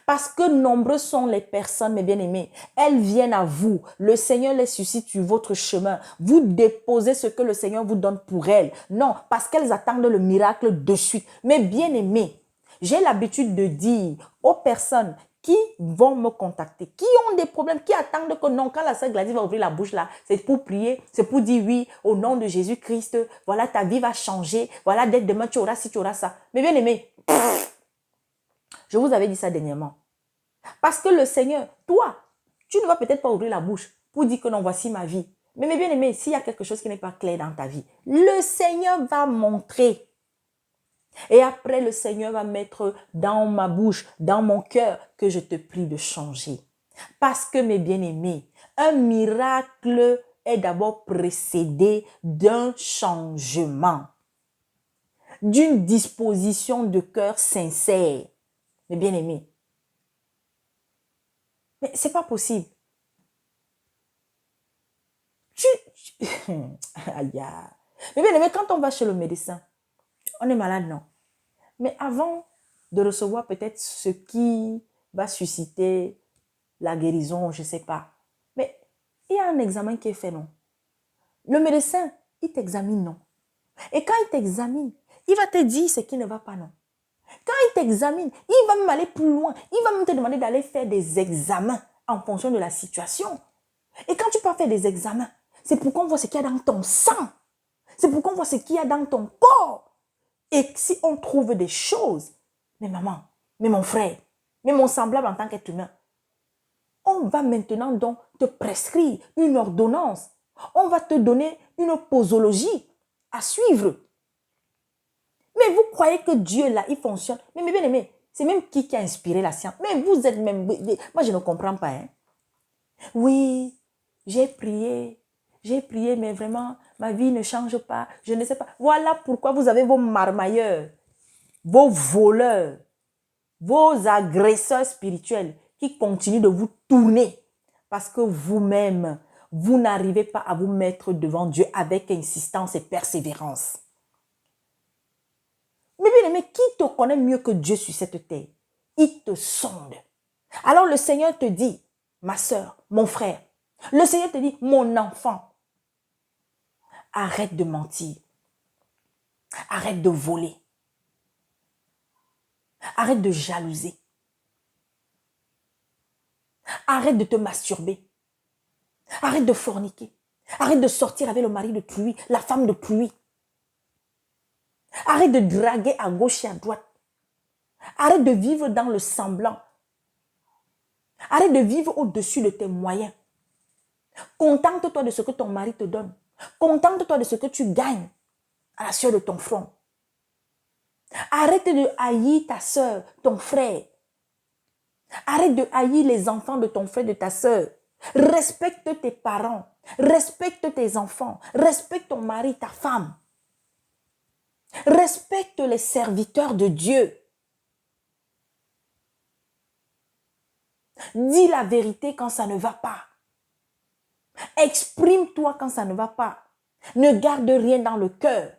Parce que nombreux sont les personnes, mes bien-aimés. Elles viennent à vous. Le Seigneur les suscite sur votre chemin. Vous déposez ce que le Seigneur vous donne pour elles. Non, parce qu'elles attendent le miracle de suite. Mais bien-aimés, j'ai l'habitude de dire aux personnes qui vont me contacter, qui ont des problèmes, qui attendent que non, quand la sœur Gladys va ouvrir la bouche là, c'est pour prier, c'est pour dire oui, au nom de Jésus-Christ, voilà, ta vie va changer, voilà, dès demain, tu auras ci, tu auras ça. Mais bien-aimés, je vous avais dit ça dernièrement. Parce que le Seigneur, toi, tu ne vas peut-être pas ouvrir la bouche pour dire que non, voici ma vie. Mais bien aimé, s'il y a quelque chose qui n'est pas clair dans ta vie, le Seigneur va montrer. Et après, le Seigneur va mettre dans ma bouche, dans mon cœur, que je te prie de changer. Parce que, mes bien-aimés, un miracle est d'abord précédé d'un changement, d'une disposition de cœur sincère. Mes bien-aimés, Mais c'est pas possible. Aïe, aïe. Mais bien aimé, quand on va chez le médecin, on est malade, non? Mais avant de recevoir peut-être ce qui va susciter la guérison, je ne sais pas. Mais il y a un examen qui est fait, non? Le médecin, il t'examine, non? Et quand il t'examine, il va te dire ce qui ne va pas, non? Quand il t'examine, il va même aller plus loin. Il va même te demander d'aller faire des examens en fonction de la situation. Et quand tu peux faire des examens, c'est pour qu'on voit ce qu'il y a dans ton sang. C'est pour qu'on voit ce qu'il y a dans ton corps. Et si on trouve des choses, mais maman, mais mon frère, mais mon semblable en tant qu'être humain, on va maintenant donc te prescrire une ordonnance. On va te donner une posologie à suivre. Mais vous croyez que Dieu, là, il fonctionne. Mais bien aimé, c'est même qui a inspiré la science. Mais vous êtes même... Moi, je ne comprends pas. Hein. Oui, j'ai prié, mais vraiment, ma vie ne change pas. Je ne sais pas. Voilà pourquoi vous avez vos marmailleurs, vos voleurs, vos agresseurs spirituels qui continuent de vous tourner parce que vous-même, vous n'arrivez pas à vous mettre devant Dieu avec insistance et persévérance. Mais bien aimé, qui te connaît mieux que Dieu sur cette terre? Il te sonde. Alors le Seigneur te dit, ma soeur, mon frère, le Seigneur te dit, mon enfant, arrête de mentir, arrête de voler, arrête de jalouser, arrête de te masturber, arrête de forniquer, arrête de sortir avec le mari de pluie, la femme de pluie, arrête de draguer à gauche et à droite, arrête de vivre dans le semblant, arrête de vivre au-dessus de tes moyens. Contente-toi de ce que ton mari te donne. Contente-toi de ce que tu gagnes à la sueur de ton front. Arrête de haïr ta soeur, ton frère. Arrête de haïr les enfants de ton frère, de ta soeur. Respecte tes parents. Respecte tes enfants. Respecte ton mari, ta femme. Respecte les serviteurs de Dieu. Dis la vérité quand ça ne va pas. Exprime-toi quand ça ne va pas. Ne garde rien dans le cœur.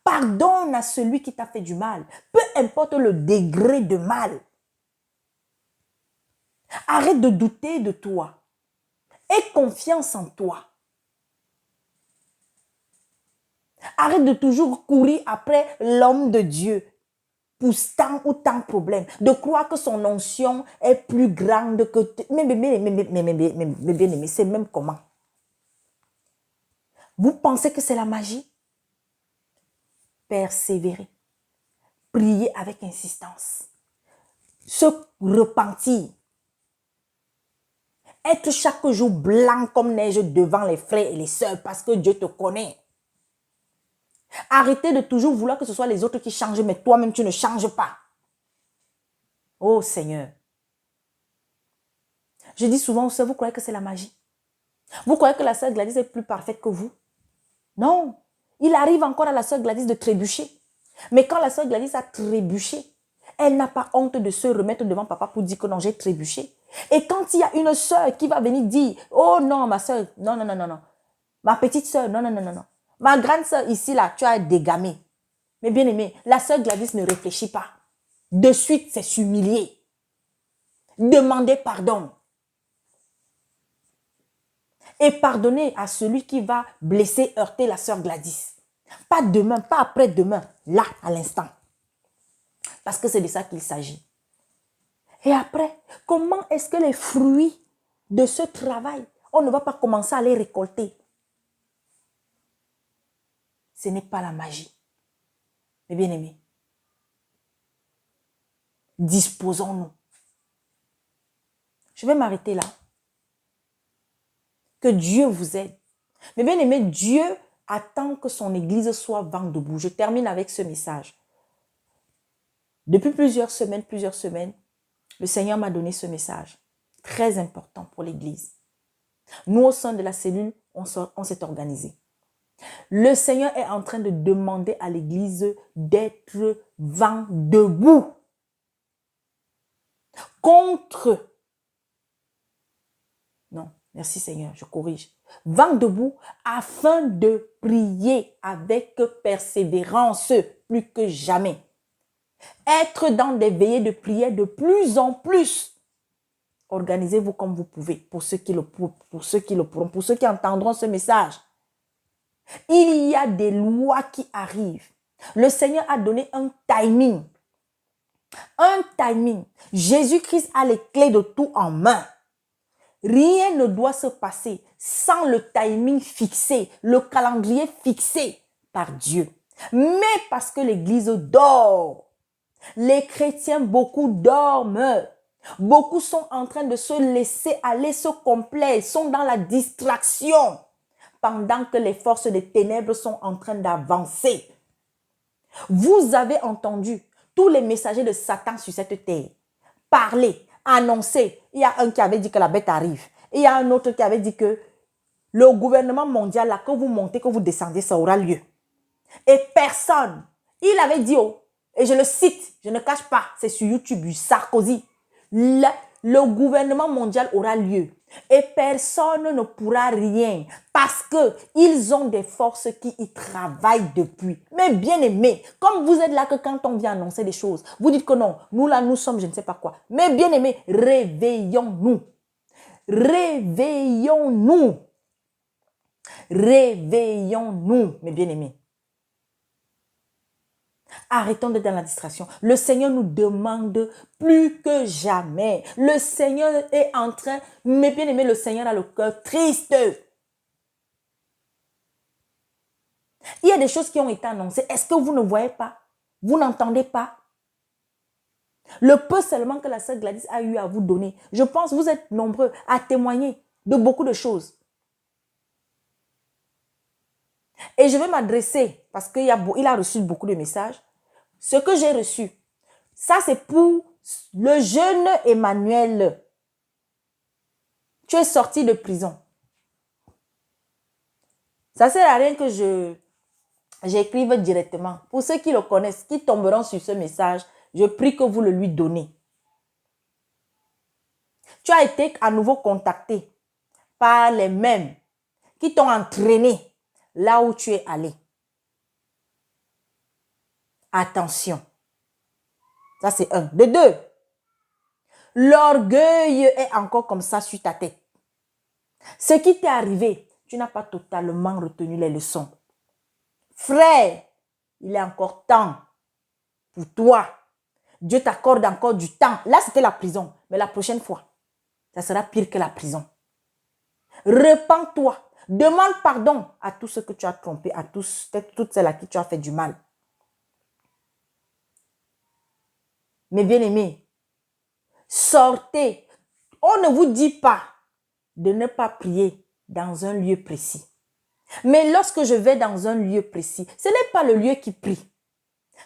Pardonne à celui qui t'a fait du mal. Peu importe le degré de mal. Arrête de douter de toi. Aie confiance en toi. Arrête de toujours courir après l'homme de Dieu pour tant ou tant de problèmes. De croire que son onction est plus grande que... Mais bien aimé, c'est même comment? Vous pensez que c'est la magie? Persévérer. Prier avec insistance. Se repentir. Être chaque jour blanc comme neige devant les frères et les sœurs parce que Dieu te connaît. Arrêtez de toujours vouloir que ce soit les autres qui changent, mais toi-même, tu ne changes pas. Oh Seigneur. Je dis souvent aux sœurs, vous croyez que c'est la magie? Vous croyez que la sœur Gladys est plus parfaite que vous? Non. Il arrive encore à la sœur Gladys de trébucher. Mais quand la sœur Gladys a trébuché, elle n'a pas honte de se remettre devant papa pour dire que non, j'ai trébuché. Et quand il y a une sœur qui va venir dire, oh non, ma sœur, non, non, non, non, non. Ma petite sœur, non, non, non, non, non. Ma grande sœur ici, là, tu as dégamé. Mais bien aimé, la sœur Gladys ne réfléchit pas. De suite, c'est s'humilier. Demander pardon. Et pardonner à celui qui va blesser, heurter la sœur Gladys. Pas demain, pas après-demain, là, à l'instant. Parce que c'est de ça qu'il s'agit. Et après, comment est-ce que les fruits de ce travail, on ne va pas commencer à les récolter? Ce n'est pas la magie. Mais bien aimé, disposons-nous. Je vais m'arrêter là. Que Dieu vous aide. Mais bien aimé, Dieu attend que son église soit vent debout. Je termine avec ce message. Depuis plusieurs semaines, le Seigneur m'a donné ce message. Très important pour l'église. Nous, au sein de la cellule, on s'est organisé. Le Seigneur est en train de demander à l'église d'être vent debout contre Merci Seigneur, je corrige. Vent debout afin de prier avec persévérance plus que jamais. Être dans des veillées de prière de plus en plus. Organisez-vous comme vous pouvez pour ceux qui le pourront, pour ceux qui entendront ce message. Il y a des lois qui arrivent. Le Seigneur a donné un timing. Un timing. Jésus-Christ a les clés de tout en main. Rien ne doit se passer sans le timing fixé, le calendrier fixé par Dieu. Mais parce que l'Église dort, les chrétiens, beaucoup dorment. Beaucoup sont en train de se laisser aller, se complaire, sont dans la distraction pendant que les forces des ténèbres sont en train d'avancer. Vous avez entendu tous les messagers de Satan sur cette terre parler, annoncer. Il y a un qui avait dit que la bête arrive. Il y a un autre qui avait dit que le gouvernement mondial, là, que vous montez, que vous descendez, ça aura lieu. Et personne, il avait dit, oh, et je le cite, je ne cache pas, c'est sur YouTube, Sarkozy, le gouvernement mondial aura lieu. Et personne ne pourra rien parce qu'ils ont des forces qui y travaillent depuis. Mais bien aimé, comme vous êtes là que quand on vient annoncer des choses, vous dites que non, nous là, nous sommes je ne sais pas quoi. Mais bien aimé, réveillons-nous. Réveillons-nous. Réveillons-nous, mes bien-aimés. Arrêtons d'être dans la distraction. Le Seigneur nous demande plus que jamais. Le Seigneur est en train, mes bien-aimés, le Seigneur a le cœur triste. Il y a des choses qui ont été annoncées. Est-ce que vous ne voyez pas? Vous n'entendez pas? Le peu seulement que la sœur Gladys a eu à vous donner. Je pense que vous êtes nombreux à témoigner de beaucoup de choses. Et je vais m'adresser, parce qu'il a reçu beaucoup de messages. Ce que j'ai reçu, ça c'est pour le jeune Emmanuel. Tu es sorti de prison. Ça ne sert à rien que j'écrive directement. Pour ceux qui le connaissent, qui tomberont sur ce message, je prie que vous le lui donnez. Tu as été à nouveau contacté par les mêmes qui t'ont entraîné là où tu es allé. Attention. Ça, c'est un. De deux, l'orgueil est encore comme ça sur ta tête. Ce qui t'est arrivé, tu n'as pas totalement retenu les leçons. Frère, il est encore temps pour toi. Dieu t'accorde encore du temps. Là, c'était la prison. Mais la prochaine fois, ça sera pire que la prison. Repends-toi. Demande pardon à tous ceux que tu as trompés, à toutes celles à qui tu as fait du mal. Mes bien-aimés, sortez. On ne vous dit pas de ne pas prier dans un lieu précis. Mais lorsque je vais dans un lieu précis, ce n'est pas le lieu qui prie.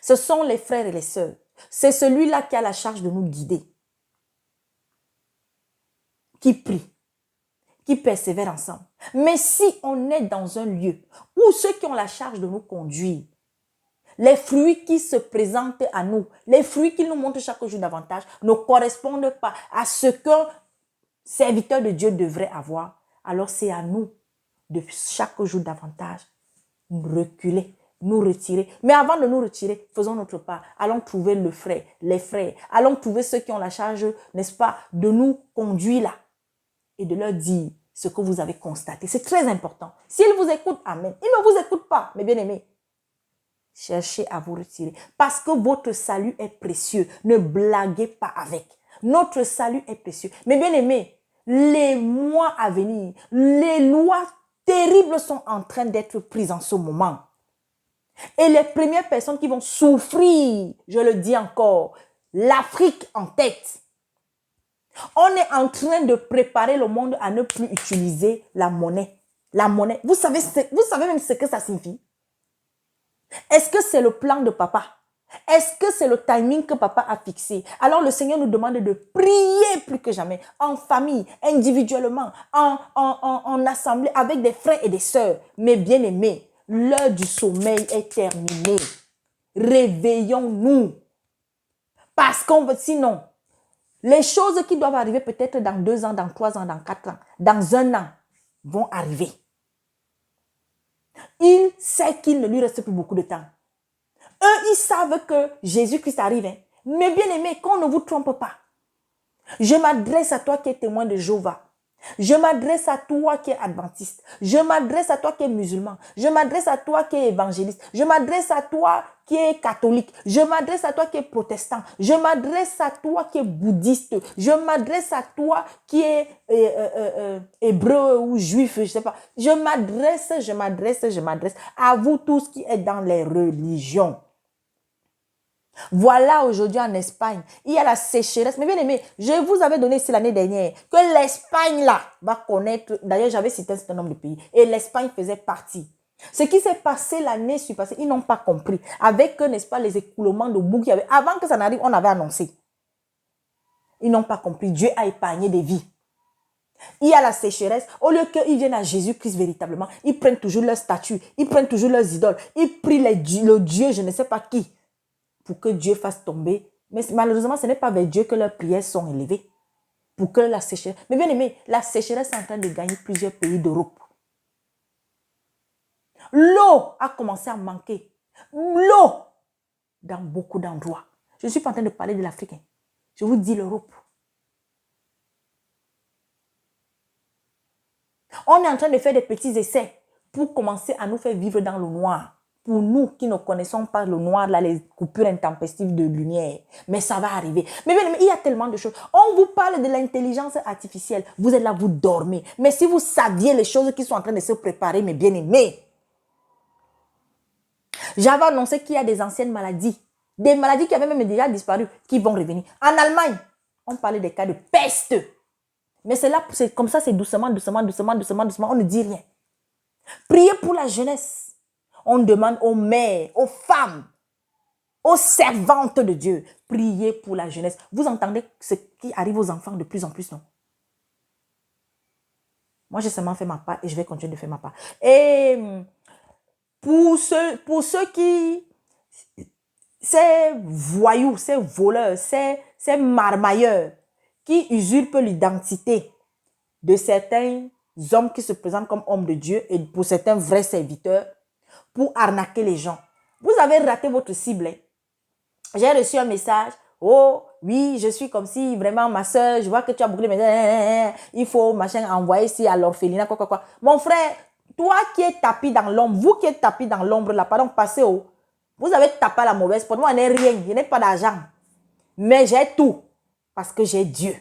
Ce sont les frères et les sœurs. C'est celui-là qui a la charge de nous guider. Qui prie. Qui persévère ensemble. Mais si on est dans un lieu où ceux qui ont la charge de nous conduire, les fruits qui se présentent à nous, les fruits qu'ils nous montrent chaque jour davantage, ne correspondent pas à ce qu'un serviteur de Dieu devrait avoir, alors c'est à nous de chaque jour davantage nous reculer, nous retirer. Mais avant de nous retirer, faisons notre part. Allons trouver le frère, les frères. Allons trouver ceux qui ont la charge, n'est-ce pas, de nous conduire là et de leur dire ce que vous avez constaté. C'est très important. S'ils vous écoutent, amen. Ils ne vous écoutent pas, mes bien-aimés. Cherchez à vous retirer. Parce que votre salut est précieux. Ne blaguez pas avec. Notre salut est précieux. Mais bien aimés, les mois à venir, les lois terribles sont en train d'être prises en ce moment. Et les premières personnes qui vont souffrir, je le dis encore, l'Afrique en tête. On est en train de préparer le monde à ne plus utiliser la monnaie. La monnaie, vous savez même ce que ça signifie? Est-ce que c'est le plan de papa? Est-ce que c'est le timing que papa a fixé? Alors le Seigneur nous demande de prier plus que jamais, en famille, individuellement, en assemblée, avec des frères et des sœurs. Mais bien aimés, l'heure du sommeil est terminée. Réveillons-nous. Parce qu'on veut, sinon, Les choses qui doivent arriver peut-être dans 2 ans, dans 3 ans, dans 4 ans, dans 1 an, vont arriver. Il sait qu'il ne lui reste plus beaucoup de temps. Eux, ils savent que Jésus-Christ arrive. Hein. Mais bien aimé, qu'on ne vous trompe pas. Je m'adresse à toi qui es témoin de Jéhovah. Je m'adresse à toi qui es adventiste. Je m'adresse à toi qui es musulman. Je m'adresse à toi qui es évangéliste. Je m'adresse à toi qui es catholique. Je m'adresse à toi qui es protestant. Je m'adresse à toi qui es bouddhiste. Je m'adresse à toi qui est hébreu ou juif, je sais pas. Je m'adresse à vous tous qui êtes dans les religions. Voilà aujourd'hui en Espagne, il y a la sécheresse. Mais bien aimé, je vous avais donné ici l'année dernière que l'Espagne là va connaître, d'ailleurs j'avais cité un certain nombre de pays et l'Espagne faisait partie. Ce qui s'est passé l'année passée, ils n'ont pas compris. Avec, n'est-ce pas, les écoulements de boue qu'il y avait. Avant que ça n'arrive, on avait annoncé. Ils n'ont pas compris. Dieu a épargné des vies. Il y a la sécheresse. Au lieu qu'ils viennent à Jésus-Christ véritablement, ils prennent toujours leurs statues, ils prennent toujours leurs idoles, ils prient le Dieu, je ne sais pas qui, pour que Dieu fasse tomber. Mais malheureusement, ce n'est pas vers Dieu que leurs prières sont élevées. Pour que la sécheresse... Mais bien aimé, la sécheresse est en train de gagner plusieurs pays d'Europe. L'eau a commencé à manquer. L'eau dans beaucoup d'endroits. Je ne suis pas en train de parler de l'Afrique. Je vous dis l'Europe. On est en train de faire des petits essais pour commencer à nous faire vivre dans le noir. Pour nous qui ne connaissons pas le noir, là, les coupures intempestives de lumière. Mais ça va arriver. Mais il y a tellement de choses. On vous parle de l'intelligence artificielle. Vous êtes là, vous dormez. Mais si vous saviez les choses qui sont en train de se préparer, mes bien-aimés. J'avais annoncé qu'il y a des anciennes maladies. Des maladies qui avaient même déjà disparu, qui vont revenir. En Allemagne, on parlait des cas de peste. Mais c'est là, c'est comme ça, c'est doucement, on ne dit rien. Priez pour la jeunesse. On demande aux mères, aux femmes, aux servantes de Dieu. Priez pour la jeunesse. Vous entendez ce qui arrive aux enfants de plus en plus, non? Moi, j'ai seulement fait ma part et je vais continuer de faire ma part. Et pour ceux qui... Ces voyous, ces voleurs, ces marmailleurs qui usurpent l'identité de certains hommes qui se présentent comme hommes de Dieu et pour certains vrais serviteurs pour arnaquer les gens. Vous avez raté votre cible. Hein? J'ai reçu un message. Oh, oui, je suis comme si vraiment ma soeur, je vois que tu as beaucoup de messages. Il faut machin envoyer ici à l'orphelinat, quoi. Mon frère, toi qui es tapis dans l'ombre, vous qui êtes tapis dans l'ombre là, pardon, passez au. Vous avez tapé à la mauvaise porte. Moi, je n'ai rien. Je n'ai pas d'argent. Mais j'ai tout. Parce que j'ai Dieu.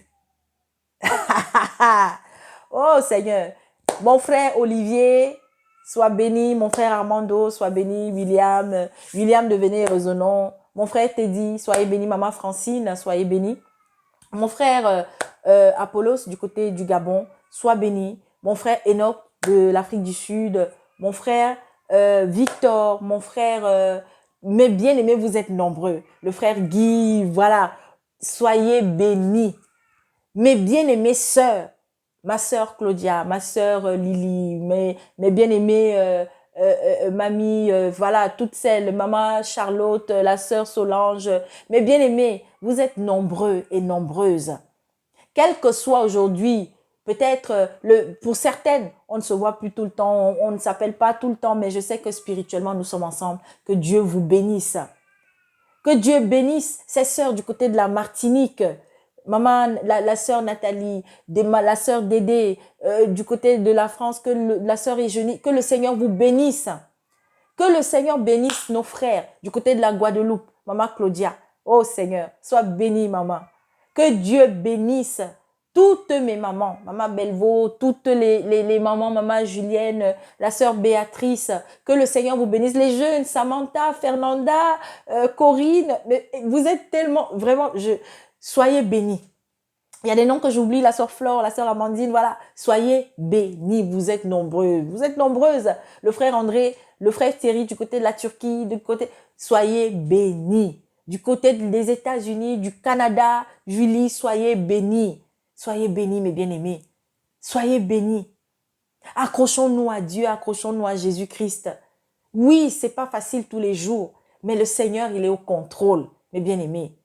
Oh Seigneur. Mon frère Olivier, sois béni. Mon frère Armando, sois béni. William, devenez résonnant. Mon frère Teddy, soyez béni. Maman Francine, soyez béni. Mon frère Apollos, du côté du Gabon, sois béni. Mon frère Enoch, de l'Afrique du Sud. Mon frère Victor, mon frère... mes bien-aimés, vous êtes nombreux. Le frère Guy, voilà. Soyez bénis. Mes bien-aimées sœurs, ma sœur Claudia, ma sœur Lily, mes bien-aimées mamie, voilà, toutes celles, maman Charlotte, la sœur Solange, mes bien-aimés, vous êtes nombreux et nombreuses. Quel que soit aujourd'hui, peut-être pour certaines, on ne se voit plus tout le temps, on ne s'appelle pas tout le temps, mais je sais que spirituellement, nous sommes ensemble. Que Dieu vous bénisse. Que Dieu bénisse ces sœurs du côté de la Martinique. Maman, la sœur Nathalie, la sœur Dédé, du côté de la France, que la sœur Eugénie, que le Seigneur vous bénisse. Que le Seigneur bénisse nos frères du côté de la Guadeloupe. Maman Claudia, oh Seigneur, sois bénie maman. Que Dieu bénisse toutes mes mamans, maman Belvaux, toutes les mamans, maman Julienne, la sœur Béatrice, que le Seigneur vous bénisse, les jeunes, Samantha, Fernanda, Corinne, mais vous êtes tellement, vraiment, soyez bénis. Il y a des noms que j'oublie, la sœur Flore, la sœur Amandine, voilà, soyez bénis, vous êtes nombreuses, le frère André, le frère Thierry du côté de la Turquie, du côté, soyez bénis. Du côté des États-Unis, du Canada, Julie, soyez bénis. Soyez bénis, mes bien-aimés. Soyez bénis. Accrochons-nous à Dieu, accrochons-nous à Jésus-Christ. Oui, c'est pas facile tous les jours, mais le Seigneur, il est au contrôle, mes bien-aimés.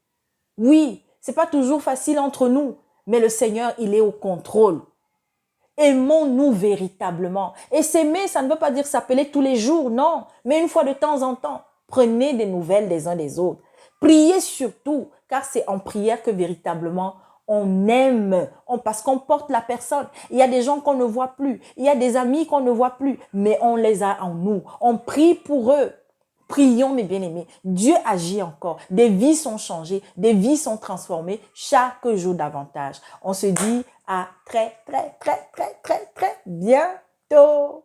Oui, C'est pas toujours facile entre nous, mais le Seigneur, il est au contrôle. Aimons-nous véritablement. Et s'aimer, ça ne veut pas dire s'appeler tous les jours, non. Mais une fois de temps en temps, prenez des nouvelles des uns des autres. Priez surtout, car c'est en prière que véritablement on aime, parce qu'on porte la personne. Il y a des gens qu'on ne voit plus, il y a des amis qu'on ne voit plus, mais on les a en nous. On prie pour eux. Prions, mes bien-aimés. Dieu agit encore. Des vies sont changées, des vies sont transformées chaque jour davantage. On se dit à très bientôt.